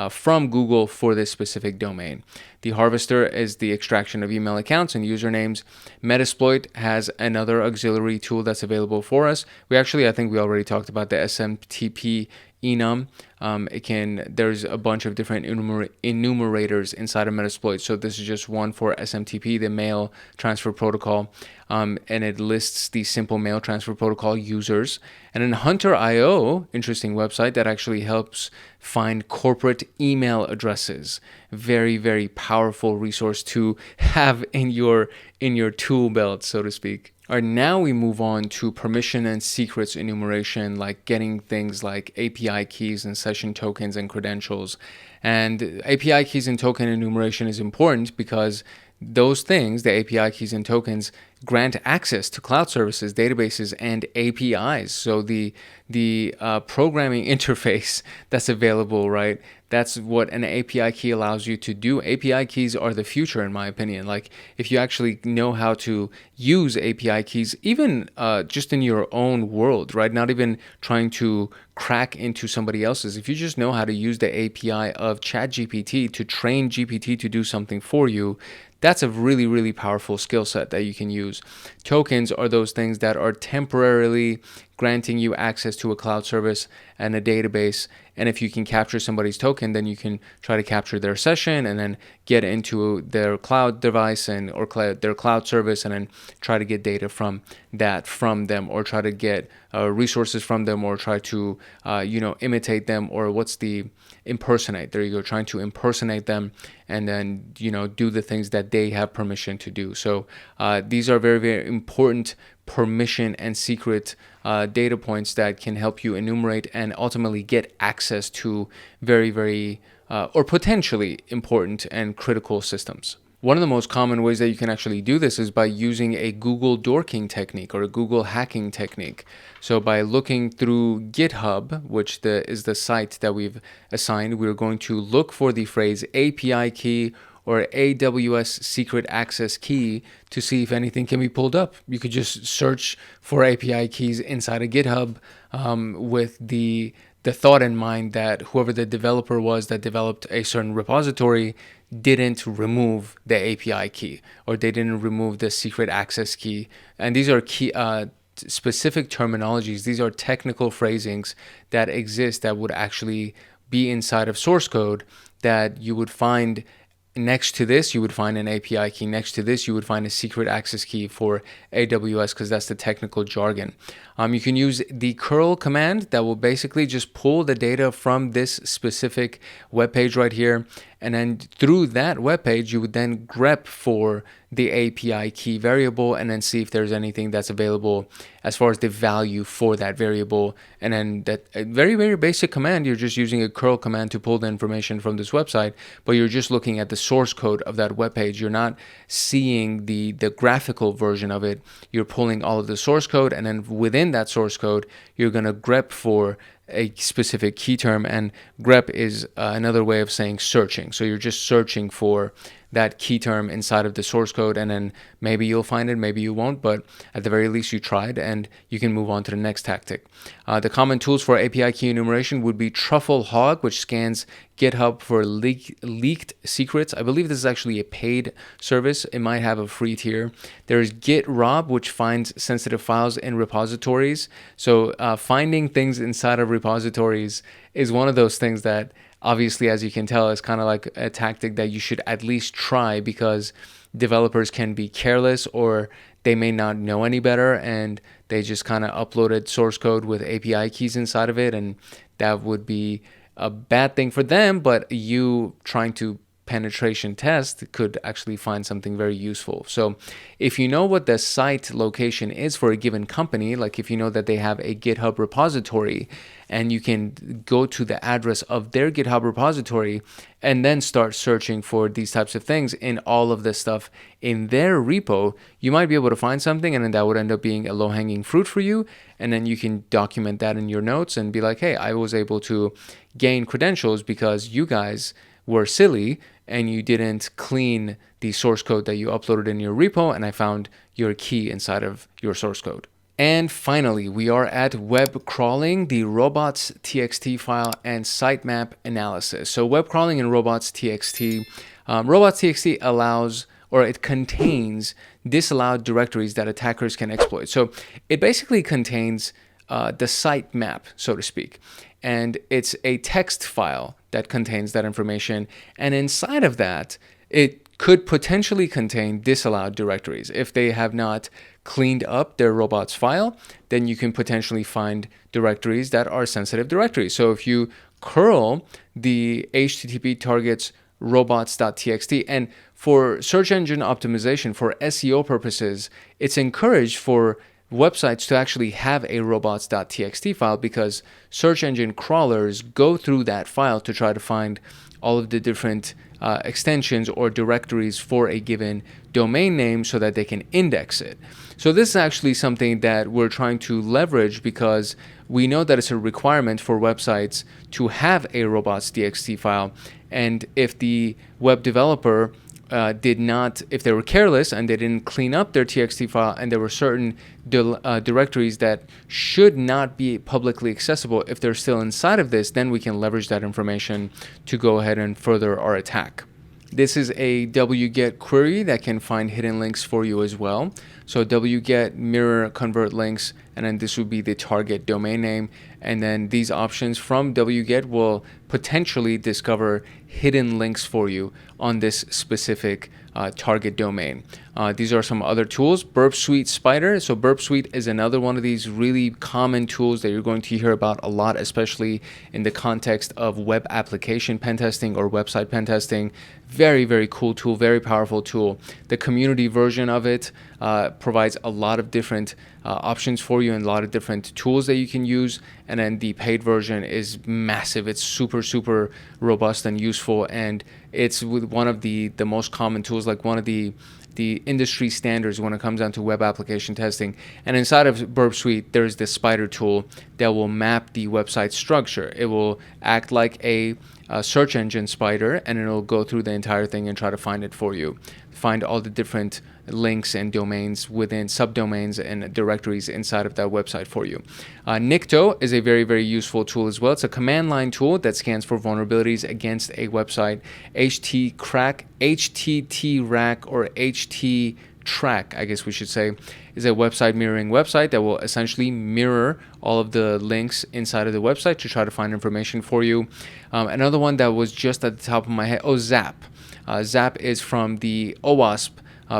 from Google for this specific domain. The harvester is the extraction of email accounts and usernames. Metasploit has another auxiliary tool that's available for us. I think we already talked about the SMTP enum. There's a bunch of different enumerators inside of Metasploit. So this is just one for SMTP, the mail transfer protocol. And it lists the simple mail transfer protocol users. And then Hunter.io, interesting website that actually helps find corporate email addresses. Very, very powerful resource to have in your tool belt, so to speak. All right, now we move on to permission and secrets enumeration, like getting things like API keys and session tokens and credentials. And API keys and token enumeration is important because those things, the API keys and tokens, grant access to cloud services, databases, and APIs. So the programming interface that's available, right? That's what an API key allows you to do. API keys are the future, in my opinion. Like, if you actually know how to use API keys, even just in your own world, right? Not even trying to crack into somebody else's. If you just know how to use the API of ChatGPT to train GPT to do something for you, that's a really, really powerful skill set that you can use. Tokens are those things that are temporarily granting you access to a cloud service and a database. And if you can capture somebody's token, then you can try to capture their session and then get into their cloud device or their cloud service, and then try to get data from them, or try to get resources from them, or try to imitate them, or impersonate. There you go, trying to impersonate them, and then do the things that they have permission to do. So these are very, very important permission and secret data points that can help you enumerate and ultimately get access to very, very or potentially important and critical systems. One of the most common ways that you can actually do this is by using a Google dorking technique or a Google hacking technique. So by looking through GitHub, which is the site that we've assigned, we're going to look for the phrase API key or AWS secret access key to see if anything can be pulled up. You could just search for API keys inside of GitHub with the thought in mind that whoever the developer was that developed a certain repository didn't remove the API key, or they didn't remove the secret access key. And these are key specific terminologies. These are technical phrasings that exist that would actually be inside of source code that you would find. Next to this, you would find an API key. Next to this, you would find a secret access key for AWS, because that's the technical jargon. You can use the curl command that will basically just pull the data from this specific web page right here. And then through that web page, you would then grep for the API key variable and then see if there's anything that's available as far as the value for that variable. And then that very, very basic command, you're just using a curl command to pull the information from this website, but you're just looking at the source code of that web page. You're not seeing the graphical version of it. You're pulling all of the source code, and then within that source code, you're going to grep for a specific key term. And grep is another way of saying searching. So you're just searching for that key term inside of the source code, and then maybe you'll find it, maybe you won't, but at the very least you tried, and you can move on to the next tactic. The common tools for API key enumeration would be TruffleHog, which scans GitHub for leaked secrets. I believe this is actually a paid service. It might have a free tier. There's GitRob, which finds sensitive files in repositories. So finding things inside of repositories is one of those things that obviously, as you can tell, is kind of like a tactic that you should at least try, because developers can be careless, or they may not know any better, and they just kind of uploaded source code with API keys inside of it, and that would be a bad thing for them, but you trying to penetration test could actually find something very useful. So if you know what the site location is for a given company, like if you know that they have a GitHub repository, and you can go to the address of their GitHub repository and then start searching for these types of things in all of this stuff in their repo, you might be able to find something, and then that would end up being a low-hanging fruit for you. And then you can document that in your notes and be like, hey, I was able to gain credentials because you guys were silly and you didn't clean the source code that you uploaded in your repo, and I found your key inside of your source code. And finally, we are at web crawling, the robots.txt file, and sitemap analysis. So web crawling and robots.txt. Robots.txt allows, or it contains, disallowed directories that attackers can exploit. So it basically contains the sitemap, so to speak. And it's a text file that contains that information. And inside of that, it could potentially contain disallowed directories. If they have not cleaned up their robots file, then you can potentially find directories that are sensitive directories. So if you curl the HTTP targets robots.txt, and for search engine optimization, for SEO purposes, it's encouraged for websites to actually have a robots.txt file, because search engine crawlers go through that file to try to find all of the different extensions or directories for a given domain name so that they can index it. So this is actually something that we're trying to leverage, because we know that it's a requirement for websites to have a robots.txt file. And if the web developer if they were careless and they didn't clean up their TXT file, and there were certain directories that should not be publicly accessible, if they're still inside of this, then we can leverage that information to go ahead and further our attack. This is a wget query that can find hidden links for you as well. So wget mirror convert links, and then this would be the target domain name. And then these options from wget will potentially discover hidden links for you on this specific target domain. These are some other tools. Burp Suite Spider. So Burp Suite is another one of these really common tools that you're going to hear about a lot, especially in the context of web application pen testing or website pen testing. Very, very cool tool, very powerful tool. The community version of it provides a lot of different options for you and a lot of different tools that you can use. And then the paid version is massive. It's super, super robust and useful. And it's with one of the most common tools, like one of the industry standards when it comes down to web application testing. And inside of Burp Suite, there's the spider tool that will map the website structure. It will act like a search engine spider, and it'll go through the entire thing and try to find it for you. Find all the different links and domains within subdomains and directories inside of that website for you. Nikto is a very, very useful tool as well. It's a command line tool that scans for vulnerabilities against a website. HTTrack or HTTrack, I guess we should say, is a website mirroring website that will essentially mirror all of the links inside of the website to try to find information for you. Another one that was just at the top of my head, Zap. Zap is from the OWASP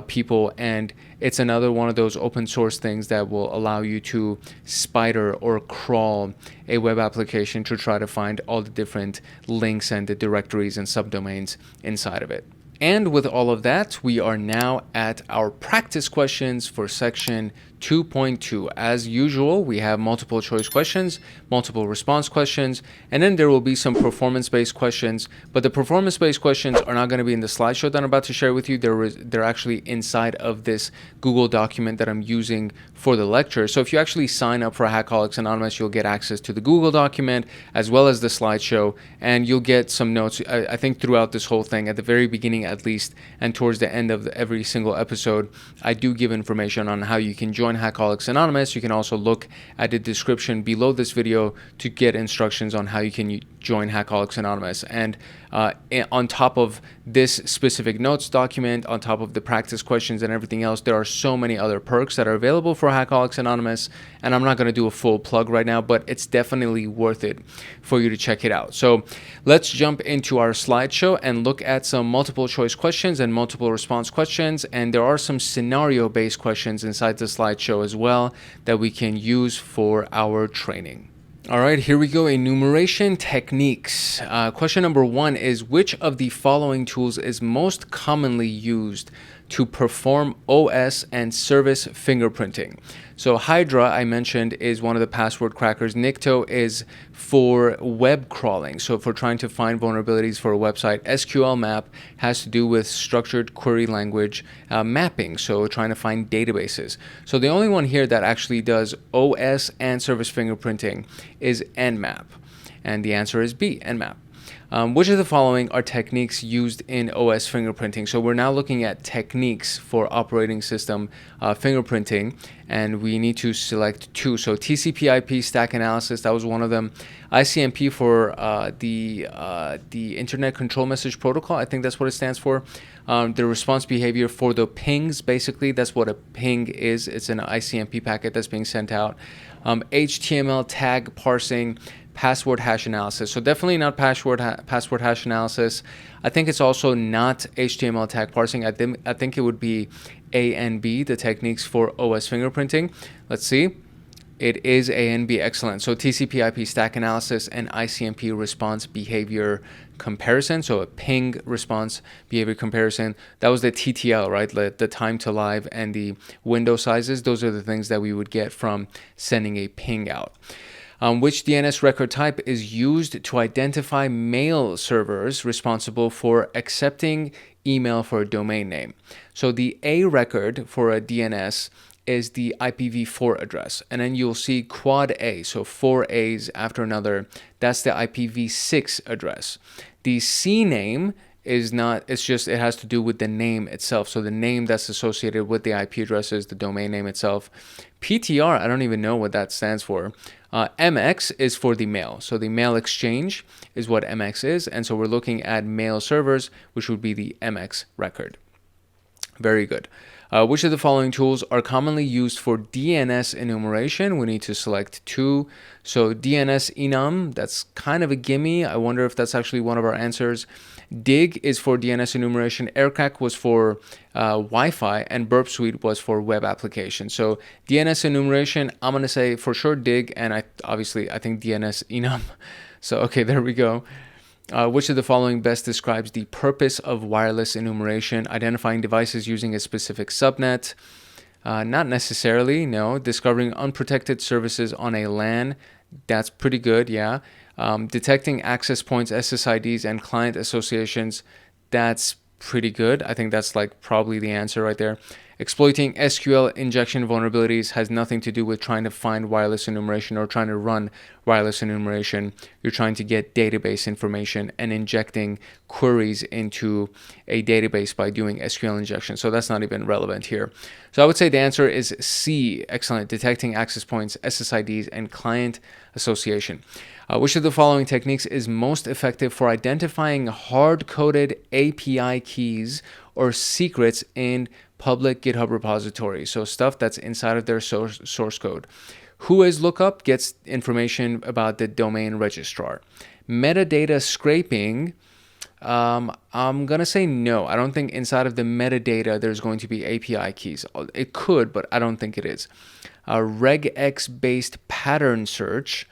people, and it's another one of those open source things that will allow you to spider or crawl a web application to try to find all the different links and the directories and subdomains inside of it. And with all of that, we are now at our practice questions for section 2.2. As usual, we have multiple choice questions, multiple response questions, and then there will be some performance-based questions. But the performance-based questions are not going to be in the slideshow that I'm about to share with you. They're actually inside of this Google document that I'm using for the lecture. So if you actually sign up for Hackaholics Anonymous, you'll get access to the Google document as well as the slideshow, and you'll get some notes, I think, throughout this whole thing, at the very beginning at least, and towards the end of every single episode. I do give information on how you can join Hackaholics Anonymous. You can also look at the description below this video to get instructions on how you can join Hackaholics Anonymous. And on top of this specific notes document, on top of the practice questions and everything else, there are so many other perks that are available for Hackaholics Anonymous, and I'm not going to do a full plug right now, but it's definitely worth it for you to check it out. So let's jump into our slideshow and look at some multiple choice questions and multiple response questions, and there are some scenario-based questions inside the slideshow as well that we can use for our training. All right, here we go. Enumeration techniques. Question number 1 is, which of the following tools is most commonly used to perform OS and service fingerprinting? So Hydra, I mentioned, is one of the password crackers. Nikto is for web crawling, so for trying to find vulnerabilities for a website. SQL map has to do with structured query language mapping, so trying to find databases. So the only one here that actually does OS and service fingerprinting is Nmap, and the answer is B, Nmap. Which of the following are techniques used in OS fingerprinting? So we're now looking at techniques for operating system fingerprinting, and we need to select 2. So TCP/IP stack analysis, that was one of them. ICMP for the Internet Control Message Protocol, I think that's what it stands for. The response behavior for the pings, basically, that's what a ping is. It's an ICMP packet that's being sent out. HTML tag parsing, password hash analysis. So definitely not password hash analysis. I think it's also not HTML tag parsing. I think it would be A and B, the techniques for OS fingerprinting. Let's see. It is A and B. Excellent. So TCP/IP stack analysis and ICMP response behavior comparison. So a ping response behavior comparison. That was the TTL, right? The time to live and the window sizes. Those are the things that we would get from sending a ping out. Which DNS record type is used to identify mail servers responsible for accepting email for a domain name? So the A record for a DNS is the IPv4 address, and then you'll see quad A, so 4 A's after another. That's the IPv6 address. The C name is not, it's just, it has to do with the name itself. So the name that's associated with the IP address is the domain name itself. PTR, I don't even know what that stands for. MX is for the mail. So the mail exchange is what MX is. And so we're looking at mail servers, which would be the MX record. Very good. Which of the following tools are commonly used for DNS enumeration? We need to select two. So DNS Enum, that's kind of a gimme. I wonder if that's actually one of our answers. Dig is for DNS enumeration. AirCrack was for Wi-Fi, and Burp Suite was for web applications. So DNS enumeration, I'm going to say for sure Dig, and I think DNS Enum. So, okay, there we go. Which of the following best describes the purpose of wireless enumeration? Identifying devices using a specific subnet. Not necessarily, no. Discovering unprotected services on a LAN. That's pretty good, yeah. Detecting access points, SSIDs, and client associations. That's pretty good. I think that's like probably the answer right there. Exploiting SQL injection vulnerabilities has nothing to do with trying to find wireless enumeration or trying to run wireless enumeration. You're trying to get database information and injecting queries into a database by doing SQL injection. So that's not even relevant here. So I would say the answer is C. Excellent. Detecting access points, SSIDs, and client association. Which of the following techniques is most effective for identifying hard-coded API keys or secrets in public GitHub repository? So stuff that's inside of their source code. Whois lookup gets information about the domain registrar. Metadata scraping, I'm going to say no. I don't think inside of the metadata there's going to be API keys. It could, but I don't think it is. Regex-based pattern search,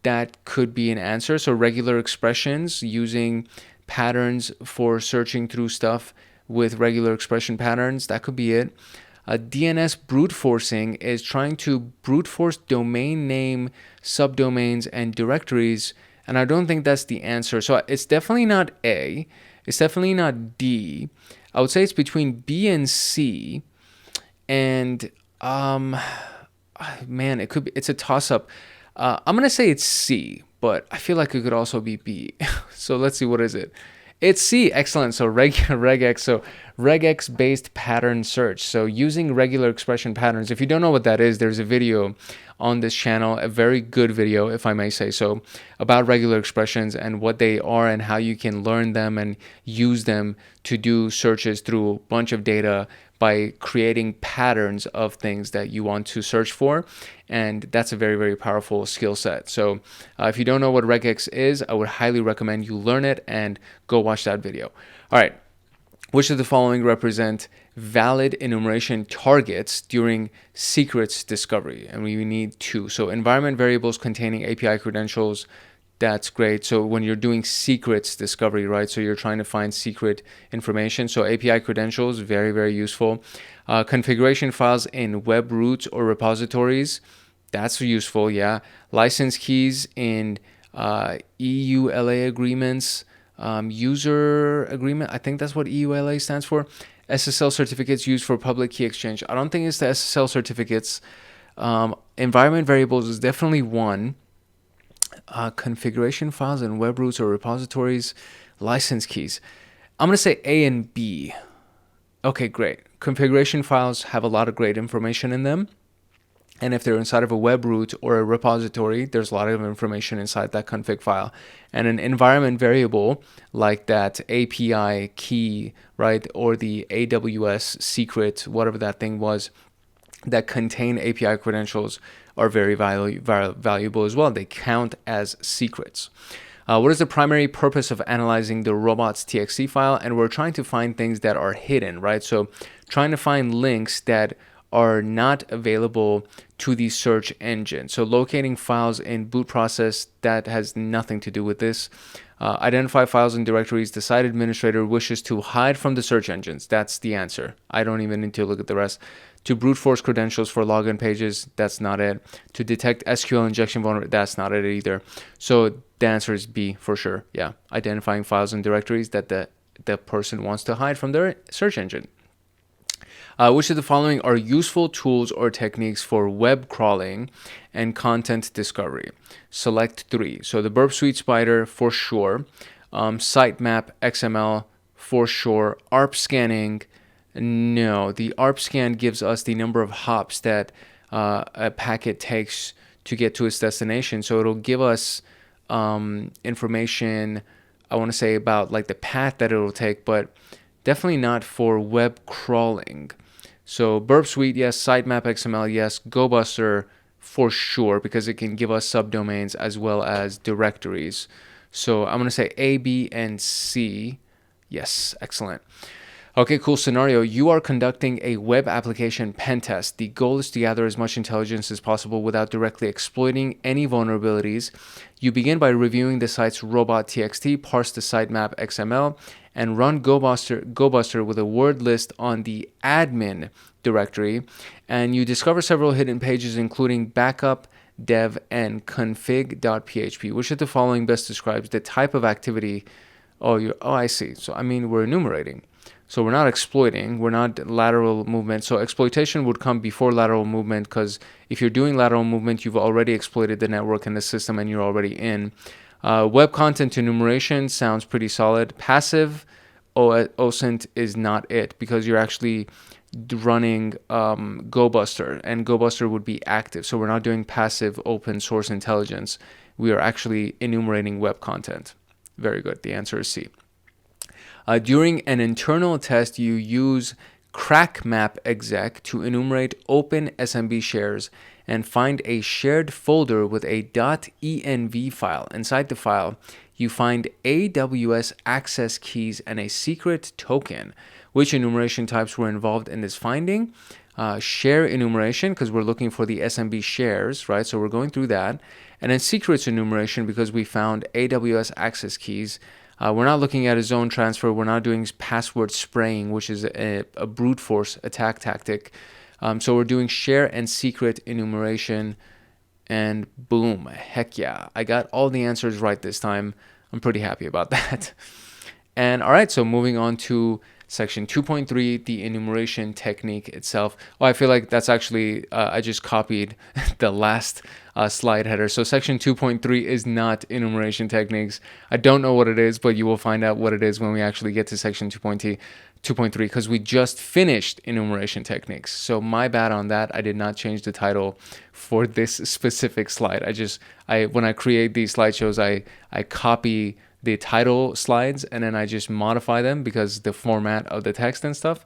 that could be an answer. So regular expressions, using patterns for searching through stuff with regular expression patterns, that could be it. DNS brute forcing is trying to brute force domain name, subdomains, and directories, and I don't think that's the answer. So it's definitely not A. It's definitely not D. I would say it's between B and C, and man, it could be. It's a toss-up. I'm gonna say it's C, but I feel like it could also be B. So let's see, what is it? It's C. Excellent. So regex. So regex-based pattern search. So using regular expression patterns. If you don't know what that is, there's a video on this channel, a very good video, if I may say so, about regular expressions and what they are and how you can learn them and use them to do searches through a bunch of data by creating patterns of things that you want to search for. And that's a very, very powerful skill set. So if you don't know what regex is, I would highly recommend you learn it and go watch that video. All right. Which of the following represent valid enumeration targets during secrets discovery? And we need two. So environment variables containing API credentials. That's great. So when you're doing secrets discovery, right? So you're trying to find secret information. So API credentials, very, very useful. Configuration files in web root or repositories. That's useful, yeah. License keys in EULA agreements. User agreement, I think that's what EULA stands for. SSL certificates used for public key exchange. I don't think it's the SSL certificates. Environment variables is definitely one. Configuration files in web roots or repositories, license keys. I'm going to say A and B. Okay, great. Configuration files have a lot of great information in them. And if they're inside of a web root or a repository, there's a lot of information inside that config file. And an environment variable like that API key, right, or the AWS secret, whatever that thing was, that contain API credentials are very valuable as well. They count as secrets. What is the primary purpose of analyzing the robot.txt file? And we're trying to find things that are hidden, right? So trying to find links that are not available to the search engine. So locating files in boot process, that has nothing to do with this. Identify files and directories the site administrator wishes to hide from the search engines. That's the answer. I don't even need to look at the rest. To brute force credentials for login pages, that's not it. To detect SQL injection vulnerability, that's not it either. So the answer is B for sure. Yeah, identifying files and directories that the person wants to hide from their search engine. Which of the following are useful tools or techniques for web crawling and content discovery? Select three. So the Burp Suite Spider for sure. Sitemap XML, for sure. ARP scanning, no. The ARP scan gives us the number of hops that a packet takes to get to its destination. So it'll give us information, I want to say, about like the path that it'll take, but definitely not for web crawling. So Burp Suite, yes. Sitemap XML, yes. GoBuster, for sure, because it can give us subdomains as well as directories. So I'm going to say A, B, and C. Yes, excellent. Okay, cool. Scenario: you are conducting a web application pen test. The goal is to gather as much intelligence as possible without directly exploiting any vulnerabilities. You begin by reviewing the site's robot.txt, parse the sitemap XML, and run GoBuster with a word list on the admin directory. And you discover several hidden pages, including backup, dev, and config.php. Which of the following best describes the type of activity? Oh, I see. So, I mean, we're enumerating. So we're not exploiting, we're not lateral movement. So exploitation would come before lateral movement, because if you're doing lateral movement, you've already exploited the network and the system and you're already in. Web content enumeration sounds pretty solid. Passive OSINT is not it, because you're actually running GoBuster, and GoBuster would be active. So we're not doing passive open source intelligence. We are actually enumerating web content. Very good. The answer is C. During an internal test, you use crackmap.exec to enumerate open SMB shares and find a shared folder with a .env file. Inside the file, you find AWS access keys and a secret token. Which enumeration types were involved in this finding? Share enumeration, because we're looking for the SMB shares, right? So we're going through that. And then secrets enumeration, because we found AWS access keys. We're not looking at a zone transfer. We're not doing password spraying, which is a brute force attack tactic. So we're doing share and secret enumeration, and boom, heck yeah. I got all the answers right this time. I'm pretty happy about that. And all right, so moving on to section 2.3, the enumeration technique itself. Oh, I feel like that's actually, I just copied the last slide header. So section 2.3 is not enumeration techniques. I don't know what it is, but you will find out what it is when we actually get to section 2.3, because we just finished enumeration techniques. So my bad on that. I did not change the title for this specific slide. When I create these slideshows, I copy the title slides and then I just modify them because the format of the text and stuff.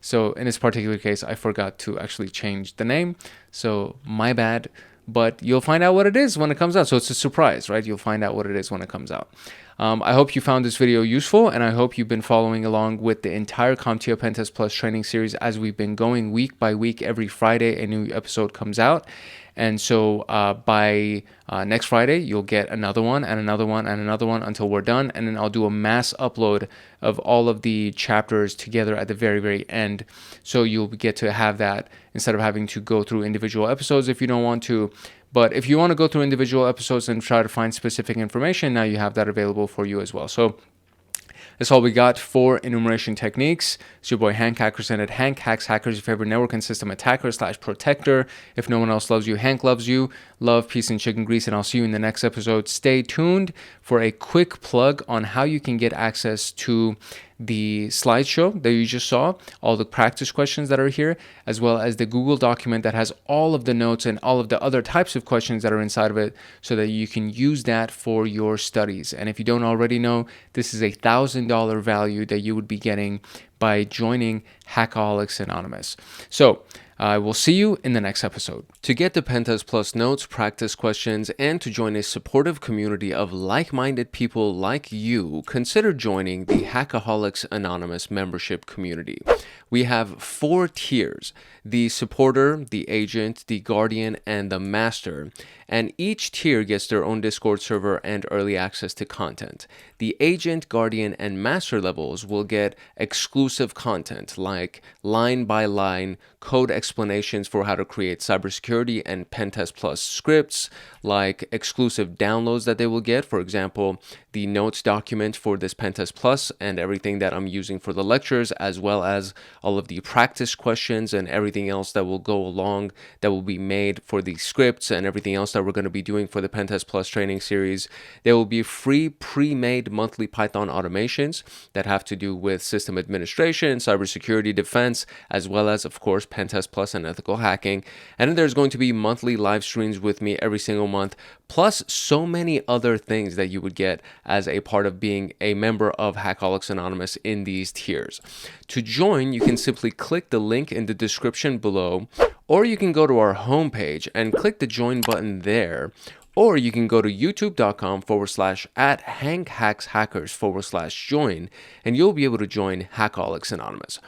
So in this particular case, I forgot to actually change the name. So my bad, but you'll find out what it is when it comes out. So it's a surprise, right? You'll find out what it is when it comes out. I hope you found this video useful, and I hope you've been following along with the entire CompTIA PenTest Plus training series as we've been going week by week. Every Friday, a new episode comes out. And so by next Friday, you'll get another one and another one and another one until we're done. And then I'll do a mass upload of all of the chapters together at the very, very end. So you'll get to have that instead of having to go through individual episodes if you don't want to. But if you want to go through individual episodes and try to find specific information, now you have that available for you as well. So that's all we got for enumeration techniques. It's your boy Hank Hackerson at Hank Hacks Hackers, your favorite network and system attacker / protector. If no one else loves you, Hank loves you. Love, peace, and chicken grease, and I'll see you in the next episode. Stay tuned for a quick plug on how you can get access to the slideshow that you just saw, all the practice questions that are here, as well as the Google document that has all of the notes and all of the other types of questions that are inside of it, so that you can use that for your studies. And if you don't already know, this is a $1,000 value that you would be getting by joining Hackaholics Anonymous. So I will see you in the next episode. To get the PenTest Plus notes, practice questions, and to join a supportive community of like-minded people like you, consider joining the Hackaholics Anonymous membership community. We have 4 tiers: the supporter, the agent, the guardian, and the master. And each tier gets their own Discord server and early access to content. The agent, guardian, and master levels will get exclusive content like line-by-line code explanations explanations for how to create cybersecurity and PenTest Plus scripts, like exclusive downloads that they will get. For example, the notes document for this PenTest Plus and everything that I'm using for the lectures, as well as all of the practice questions and everything else that will go along that will be made for the scripts and everything else that we're going to be doing for the PenTest Plus training series. There will be free pre-made monthly Python automations that have to do with system administration, cybersecurity defense, as well as, of course, PenTest Plus and ethical hacking. And then there's going to be monthly live streams with me every single month, plus so many other things that you would get as a part of being a member of Hackaholics Anonymous in these tiers. To join, you can simply click the link in the description below, or you can go to our homepage and click the join button there. Or you can go to youtube.com/@HankHacksHackers/join, and you'll be able to join Hackaholics Anonymous.